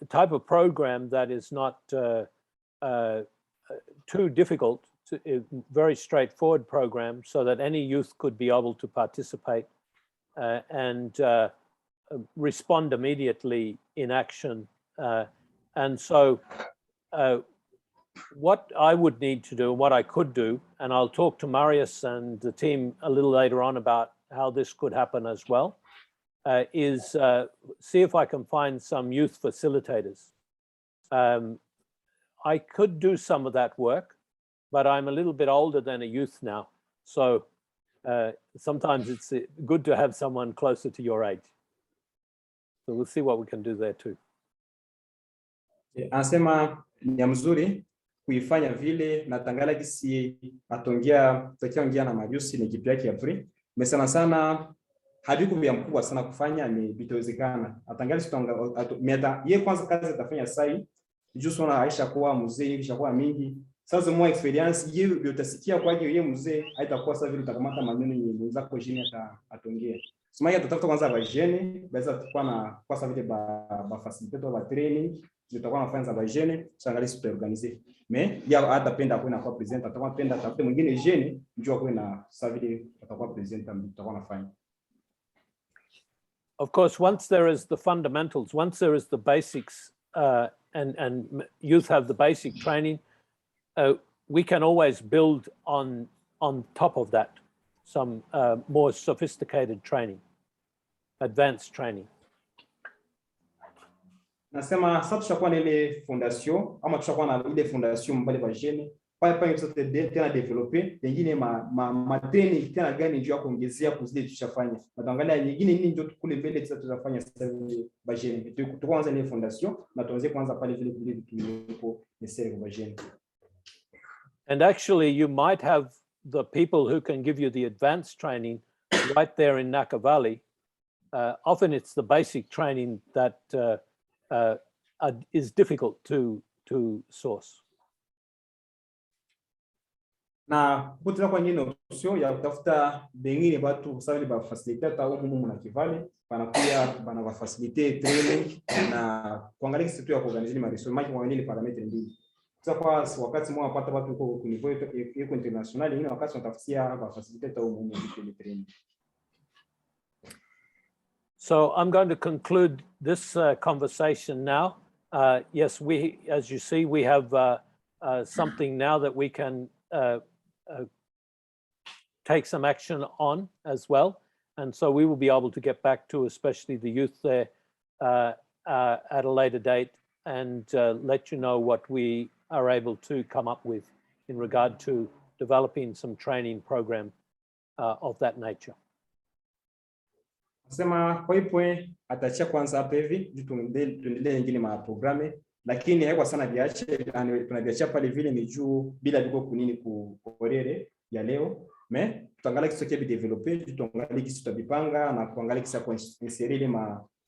[SPEAKER 1] type of program that is not too difficult, very straightforward program, so that any youth could be able to participate and respond immediately in action. And so what I would need to do, what I could do, and I'll talk to Marius and the team a little later on about how this could happen as well, is see if I can find some youth facilitators. I could do some of that work, but I'm a little bit older than a youth now. So sometimes it's good to have someone closer to your age. So we'll see what we can do there too.
[SPEAKER 2] Anasema ni mzuri kuifanya vile na tangala kisi atongea tutakiongea na majusi ni kipi yake ya free. Mesana sana habiku vya mkubwa sana kufanya ni bitowezekana. Atangala sitonga yeye kwanza kazi atafanya sai. Just wana aisha kuwa mzee kisha kuwa mingi. Sasa more experience yeye utasikia kwa yeye mzee haitakuwa sasa vile utakamata maneno yenye zako chini atongea. Sumaya tutafuta kwanza bajene baweza tukua na kwa sababu ba facilitator ba training tutakuwa nafanya za bajene tuangalie super organiser mais ya atapenda kwenda kwa president atakuwa penda tafute mwingine jene njoo kwenda sasa vile atakuwa president tutakuwa nafanya.
[SPEAKER 1] Of course, once there is the fundamentals, once there is the basics, and youth have the basic training, we can always build on top of that some more sophisticated training, advanced training.
[SPEAKER 2] Nasema sasa tutakuwa na ile fondation ama tutakuwa na ile fondation mbali ba jeune pale sote tena developer nyingine ma training tena gani ndio kuongezea kuzidi tushafanya na tuangalia nyingine nini ndio kule mbele sasa tutafanya sasa ba jeune tuanze ile fondation na tuanze kwanza pale vile vitu vipo necessary ba jeune.
[SPEAKER 1] And actually you might have the people who can give you the advanced training right there in Naka Valley. Often it's the basic training that is difficult to source.
[SPEAKER 2] Na kutaka kwa nyingine option ya kutafuta bengine watu sawa ba facilitator au mumu na kivale panakuya bana ba facilitate training na kuangalia kitu ya kuorganize ma resources maki mwa nini parameter mbili. Sasa kwa wakati mwa pata watu kwa niveau iko international ingine wakati tunatafutia ba facilitator au mumu na training.
[SPEAKER 1] So I'm going to conclude this conversation now. Yes, as you see, we have something now that we can take some action on as well. And so we will be able to get back to especially the youth there at a later date and let you know what we are able to come up with in regard to developing some training program of that nature.
[SPEAKER 2] Sema kwa hiyo atachia kwanza hapa hivi tuendelee nyingine ma programe lakini haiko sana viache tunaviacha pale vile ni juu bila biko kunini kuorere ya leo mais tutaangalia kitu kile developer tutaangalia kitu tutabipanga na kuangalia kisa kwa inserir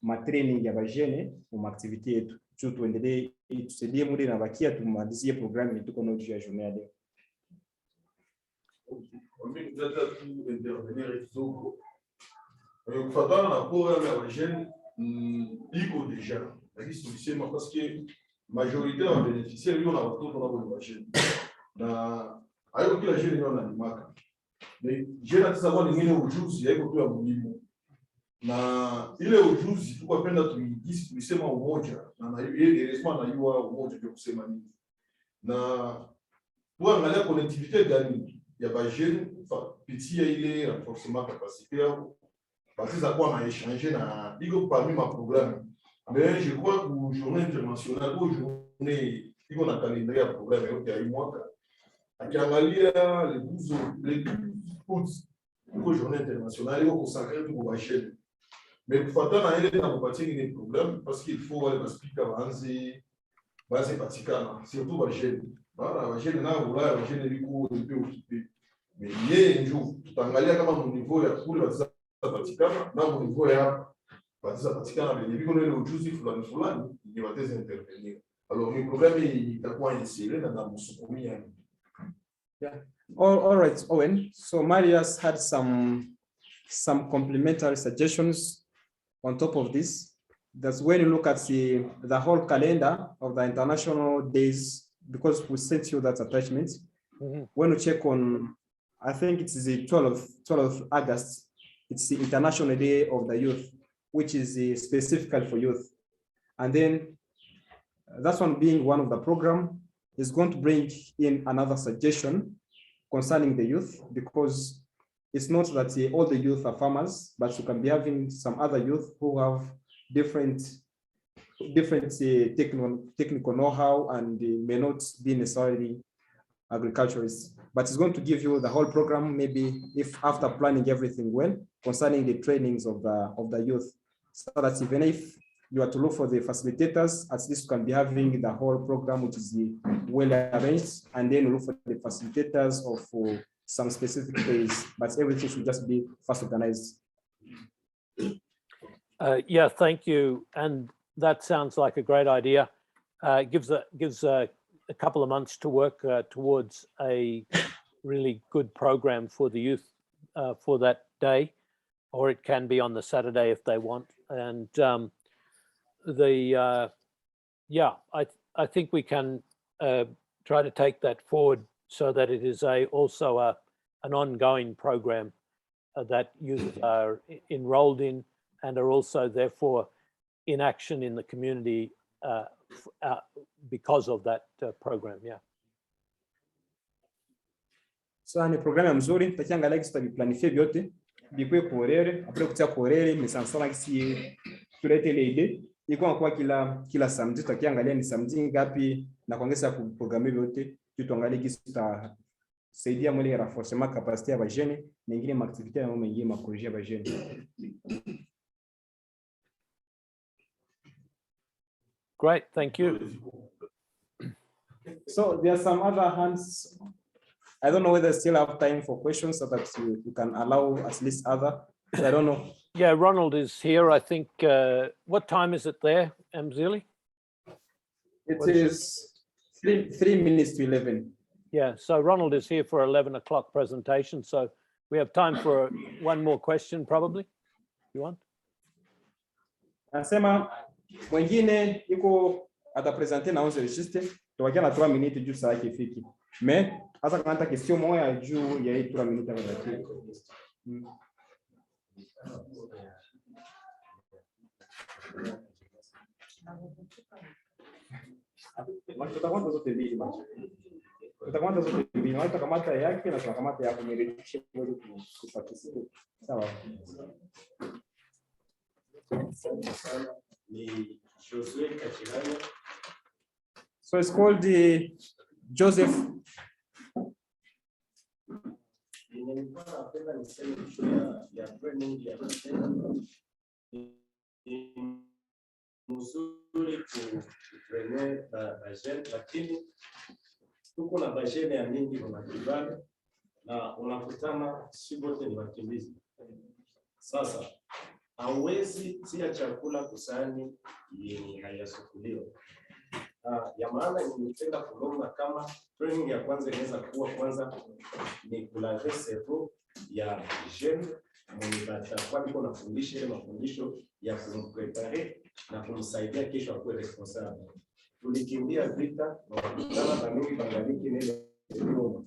[SPEAKER 2] ma training ya bajene au activity yetu juu tuendelee tusaidie muda na bakia tumalizie programme tuko na juu ya journée ya leo.
[SPEAKER 3] Mimi nataka tu intervenir kidogo. Kufatana na programme ya bajene iko déjà lakini tulisema parce que majorité ya beneficiaires yo na watoto na bwana bajene na hayo kila jeune ndio analimaka mais jeune sasa kwa ningine ujuzi haiko tu ya muhimu na ile ujuzi tukapenda tuingisi tulisema umoja na ile response na yua umoja ndio kusema nini na tuangalia connectivité gani ya bajene pitia ile renforcement capacité yao parce que ça quoi m'a échangé na iko parmi ma programme mais je crois que journée internationale ou journée iko na calendrier ya programme yote ya mwaka akiangalia les 12 août iko journée internationale iko consacrée pour bajene mais kufuatana na ile na kupatia ile programme parce qu'il faut wale speaker baanze patikana surtout bajene
[SPEAKER 5] Bana wajene na Ulaya wajene liko ndio ukipi. Mais ndio tutaangalia kama niveau ya kule watapatikana na niveau ya watapatikana vile viko ile ujuzi fulani ndio wataweza intervenir. Alors le problème itakuwa inséré na msukumia.
[SPEAKER 2] Yeah. All right, Owen. So Marius had some complementary suggestions on top of this. That's when you look at the whole calendar of the international days, because we sent you that attachment. When you check on, I think it's the 12th August, it's the International Day of the Youth, which is specifically for youth. And then that one being one of the program is going to bring in another suggestion concerning the youth, because it's not that all the youth are farmers, but you can be having some other youth who have different technical know-how and may not be necessarily agriculturists. But it's going to give you the whole program, maybe if after planning everything well concerning the trainings of the youth, so that even if you are to look for the facilitators, at least you can be having the whole program, which is well arranged, and then look for the facilitators of some specific days, but everything should just be first organized.
[SPEAKER 1] Yeah, thank you. And that sounds like a great idea. Gives a couple of months to work towards a really good program for the youth for that day, or it can be on the Saturday if they want. And yeah, I think we can try to take that forward so that it is also an ongoing program that youth are enrolled in and are also therefore in action in the community because of that program. Yeah.
[SPEAKER 2] So ni programu mzuri, takiangalia kisi tabiplanifie vyote bikwe kuorere, apre kutia kuorere mesansala kisi tulete ile ide iko kwa kila samedi, takiangalia ni samedi ngapi na kuongeza kuprograme vyote, tuangalie kisi tutasaidia mwele renforcement capacité ya bajene na ingine maaktivite na mengine maprojet ya bajene.
[SPEAKER 1] Great, thank you.
[SPEAKER 2] So there are some other hands. I don't know whether I still have time for questions so that you can allow at least other. I don't know.
[SPEAKER 1] Yeah, Ronald is here. I think, what time is it there, Mzili?
[SPEAKER 2] It is 3 minutes to 11.
[SPEAKER 1] Yeah, so Ronald is here for 11 o'clock presentation. So we have time for one more question probably, if you want.
[SPEAKER 2] Nasema mwingine iko atapresenter na 11 registre, tuwakia na 3 minutes juu saa yake ifiki. Mais hasa kama hata question moja juu ya hii 3 minutes ya tutakwenda zote mbili macho. Tutakwenda zote mbili, na tutakamata yake na tutakamata yako mrejeshe moja kuparticipate. Sawa. So it's called the Joseph.
[SPEAKER 3] Mzuri kutrene bajene, lakini tuko na bajene ya mingi kwa makibali na unakutana si wote ni wakimbizi. Sasa hauwezi tia chakula kusani yenye hayasukuliwa. Ya maana nimependa kulomba kama training ya kwanza inaweza kuwa kwanza ni kulave cerveau ya jeune mwenye batakuwa biko nafundisha ile mafundisho ya kumprepare na kumsaidia kesho akuwe responsable. Tulikimbia vita na wakutana na mimi bangaliki nile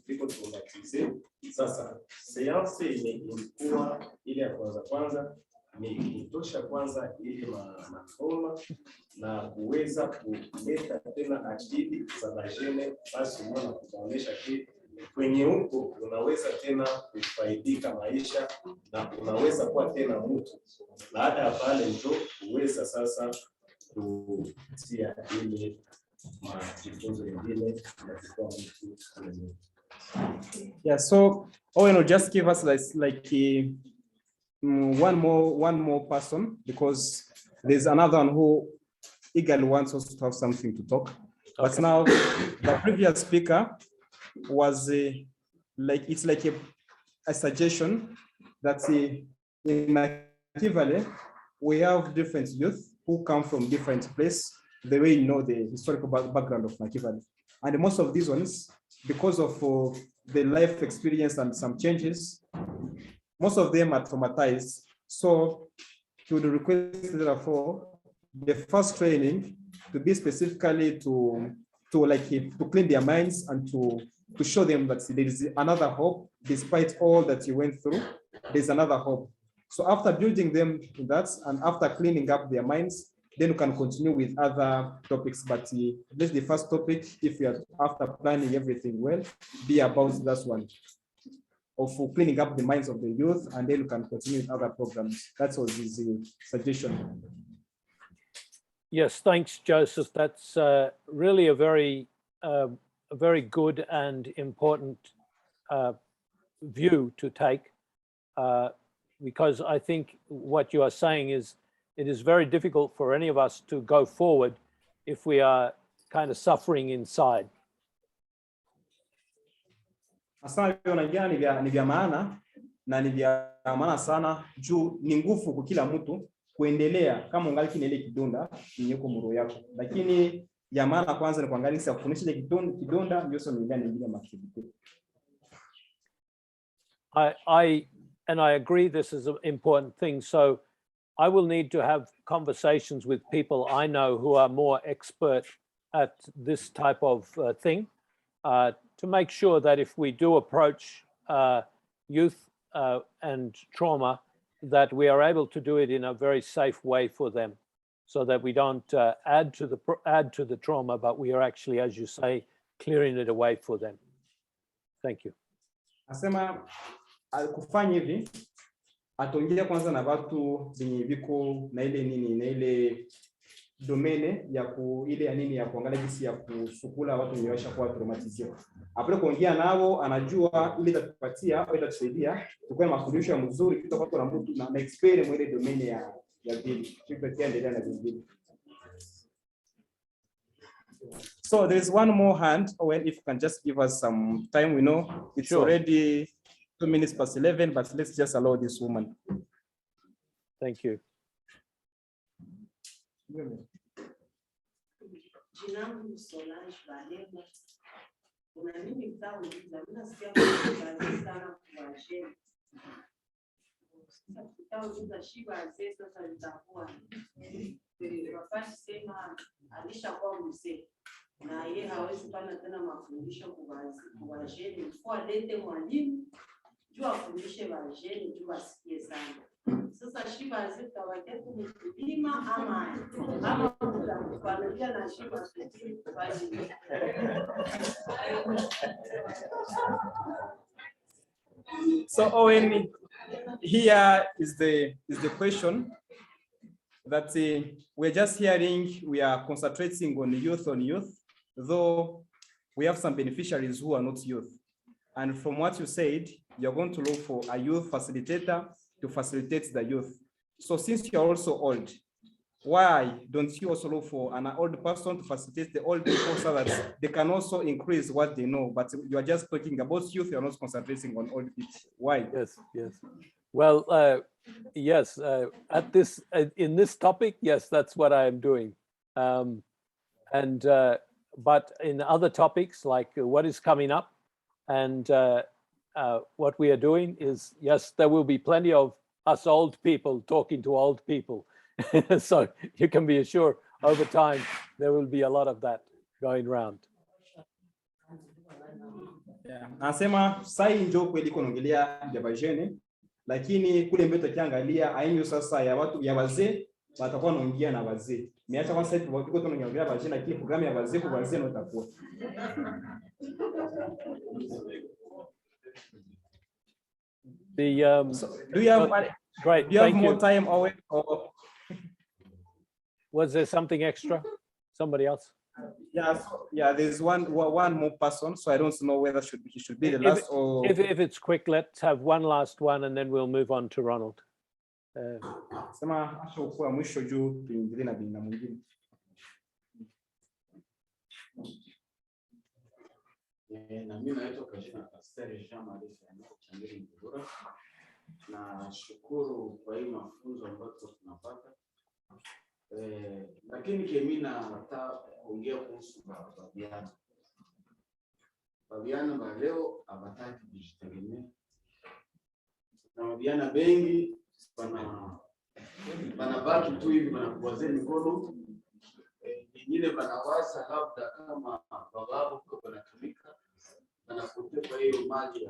[SPEAKER 3] biko tunatize. Sasa seance ilikuwa ile ya kwanza ni kutosha kwanza ili masomo na kuweza kuleta tena akili za bajene, basi mwana kuonyesha kitu kwenye huko unaweza tena kufaidika maisha na unaweza kuwa tena mtu. Baada ya pale ndio uweza sasa kutia ile majifunzo mengine na kuwa mtu.
[SPEAKER 2] Yeah, so Owen will just give us like one more person, because there's another one who eagerly wants us to have something to talk. But
[SPEAKER 1] Okay.
[SPEAKER 2] now the previous speaker was like, it's like a suggestion that in Nakivale, we have different youth who come from different places, the way you know the historical background of Nakivale. And most of these ones, because of the life experience and some changes, most of them are traumatized. So to the request therefore, the first training to be specifically to clean their minds and to show them that there is another hope, despite all that you went through, there's another hope. So after building them in that, and after cleaning up their minds, then you can continue with other topics. But this is the first topic, if you are after planning everything well, be about that one, of cleaning up the minds of the youth, and then you can continue with other programs. That was his suggestion.
[SPEAKER 1] Yes, thanks, Joseph. That's really a very good and important view to take, because I think what you are saying is it is very difficult for any of us to go forward if we are kind of suffering inside.
[SPEAKER 2] Hasa unaingia ni vya maana na ni vya maana sana juu ni nguvu kwa kila mtu kuendelea kama ungali kile kidonda kinyuko muro yako, lakini ya maana kwanza ni kuangalia sasa kufunisha ile kidonda ndio sio nyingine nyingine maaktivite.
[SPEAKER 1] I agree this is an important thing. So I will need to have conversations with people I know who are more expert at this type of thing, to make sure that if we do approach youth and trauma, that we are able to do it in a very safe way for them, so that we don't add to the trauma, but we are actually, as you say, clearing it away for them. Thank you.
[SPEAKER 2] Asema kufanya hivi ataongea kwanza na watu wenye viko na ile nini na ile domene ya ile ya nini ya kuangalia jinsi ya kusukula watu wenye washakuwa traumatized. Hapo kuongea nao anajua ile itatupatia au itatusaidia tukue na mafundisho mzuri kutoka kwa mtu na experience mwele domene ya vile. Tukipatia endelea na vingine. So there's one more hand, Owen, if you can just give us some time. We know it's
[SPEAKER 1] Sure.
[SPEAKER 2] already 2 minutes past 11, but let's just allow this woman.
[SPEAKER 1] Thank you.
[SPEAKER 6] Na yeye hawezi pana tena mafundisho kwa wajeni, kwa lete mwalimu juu afundishe wajeni juu wasikie sana. Sasa shiba zitawaje kumkulima ama kutakupanulia na shiba sisi kufanya.
[SPEAKER 2] So Owen, here is the question that we're just hearing. We are concentrating on youth, though we have some beneficiaries who are not youth. And from what you said, you're going to look for a youth facilitator to facilitate the youth. So since you're also old, why don't you also look for an old person to facilitate the old people so that they can also increase what they know? But you are just talking about youth, you're not concentrating on old people. Why?
[SPEAKER 1] Yes. Well, yes, in this topic, yes, that's what I am doing. But in other topics, like what is coming up and what we are doing is, yes, there will be plenty of us old people talking to old people. So you can be assured over time, there will be a lot of that going around.
[SPEAKER 2] Yeah. Nasema sai ndio kweli kuongelea vya vijana, lakini kule mbele tukiangalia aina sasa ya watu ya wazee watakuwa wanaongea na wazee. Niacha kwanza hivi watu wote wanaongea vijana, lakini programu ya wazee kwa wazee ndio itakuwa. Do you have
[SPEAKER 1] great?
[SPEAKER 2] Do you have
[SPEAKER 1] Thank
[SPEAKER 2] more
[SPEAKER 1] you.
[SPEAKER 2] time, Owen? Or
[SPEAKER 1] Was there something extra? Somebody else?
[SPEAKER 2] yeah, there's one more person, so I don't know whether he should be the last or
[SPEAKER 1] if it's quick, let's have one last one and then we'll move on to Ronald.
[SPEAKER 2] sema asho kwa mwisho juu tuingilie na mwingine.
[SPEAKER 7] Na mimi naitwa Kajina Pastor Jean Marie Fernando Changeli Mbura. Na shukuru kwa hii mafunzo ambayo tunapata. Lakini mimi nataka kuongea kuhusu vijana. Vijana wa leo hawataki kujitegemea. Na vijana wengi wanabaki tu hivi wanakuwazia mikono. Wengine wanawaza labda kama baba wao wanatumika wanapotea kwa hiyo mali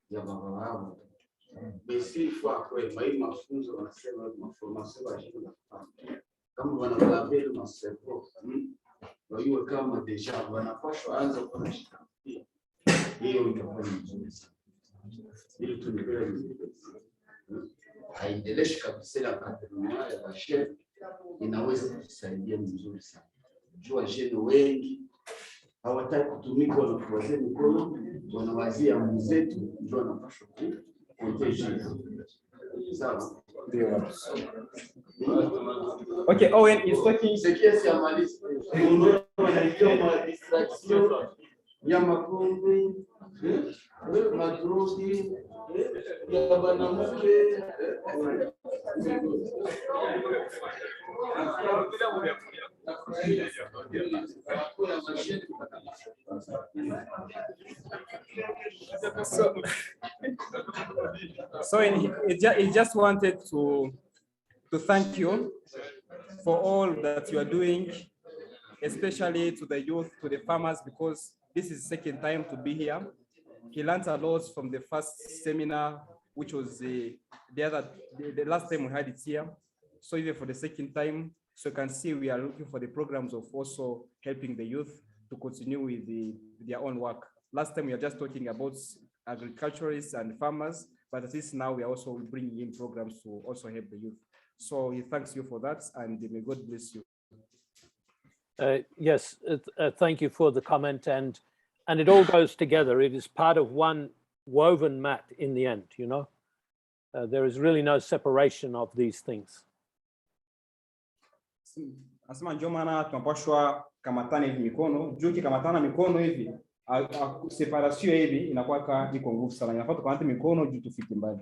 [SPEAKER 7] ya baba wao. Basi kwa hii mafunzo wanasema mafunzo ya shule kama wanababeli masepo kwa hiyo kama deja wanapaswa anza kwa shida hiyo itakuwa nzuri sana ili tuendelee haendeleshi kabisa la kategoria ya bashe inaweza kusaidia mzuri sana. Jua jeni wengi hawataki kutumika na kuwazia mikono wanawazia mzetu ndio wanapaswa kuonjesha. Sawa.
[SPEAKER 2] Okay, Owen is talking.
[SPEAKER 7] Sekiasi ya malisi. Unaona wanaitwa distraction ya makundi, madrogi, ya banamuke.
[SPEAKER 2] So he just wanted to thank you for all that you are doing, especially to the youth, to the farmers, because this is the second time to be here. He learned a lot from the first seminar, which was the last time we had it here. So even for the second time, so you can see we are looking for the programs of also helping the youth to continue with their own work. Last time we were just talking about agriculturists and farmers, but at least now we are also bringing in programs to also help the youth. So he thanks you for that, and may God bless you.
[SPEAKER 1] Yes, thank you for the comment, and it all goes together. It is part of one woven mat in the end, you know. There is really no separation of these things.
[SPEAKER 2] Asema ndio maana tunapaswa kamatana hivi mikono, juu kikamatana mikono hivi, separation hivi inakuwa iko nguvu sana. Inafaa tukamate mikono juu tufike mbali.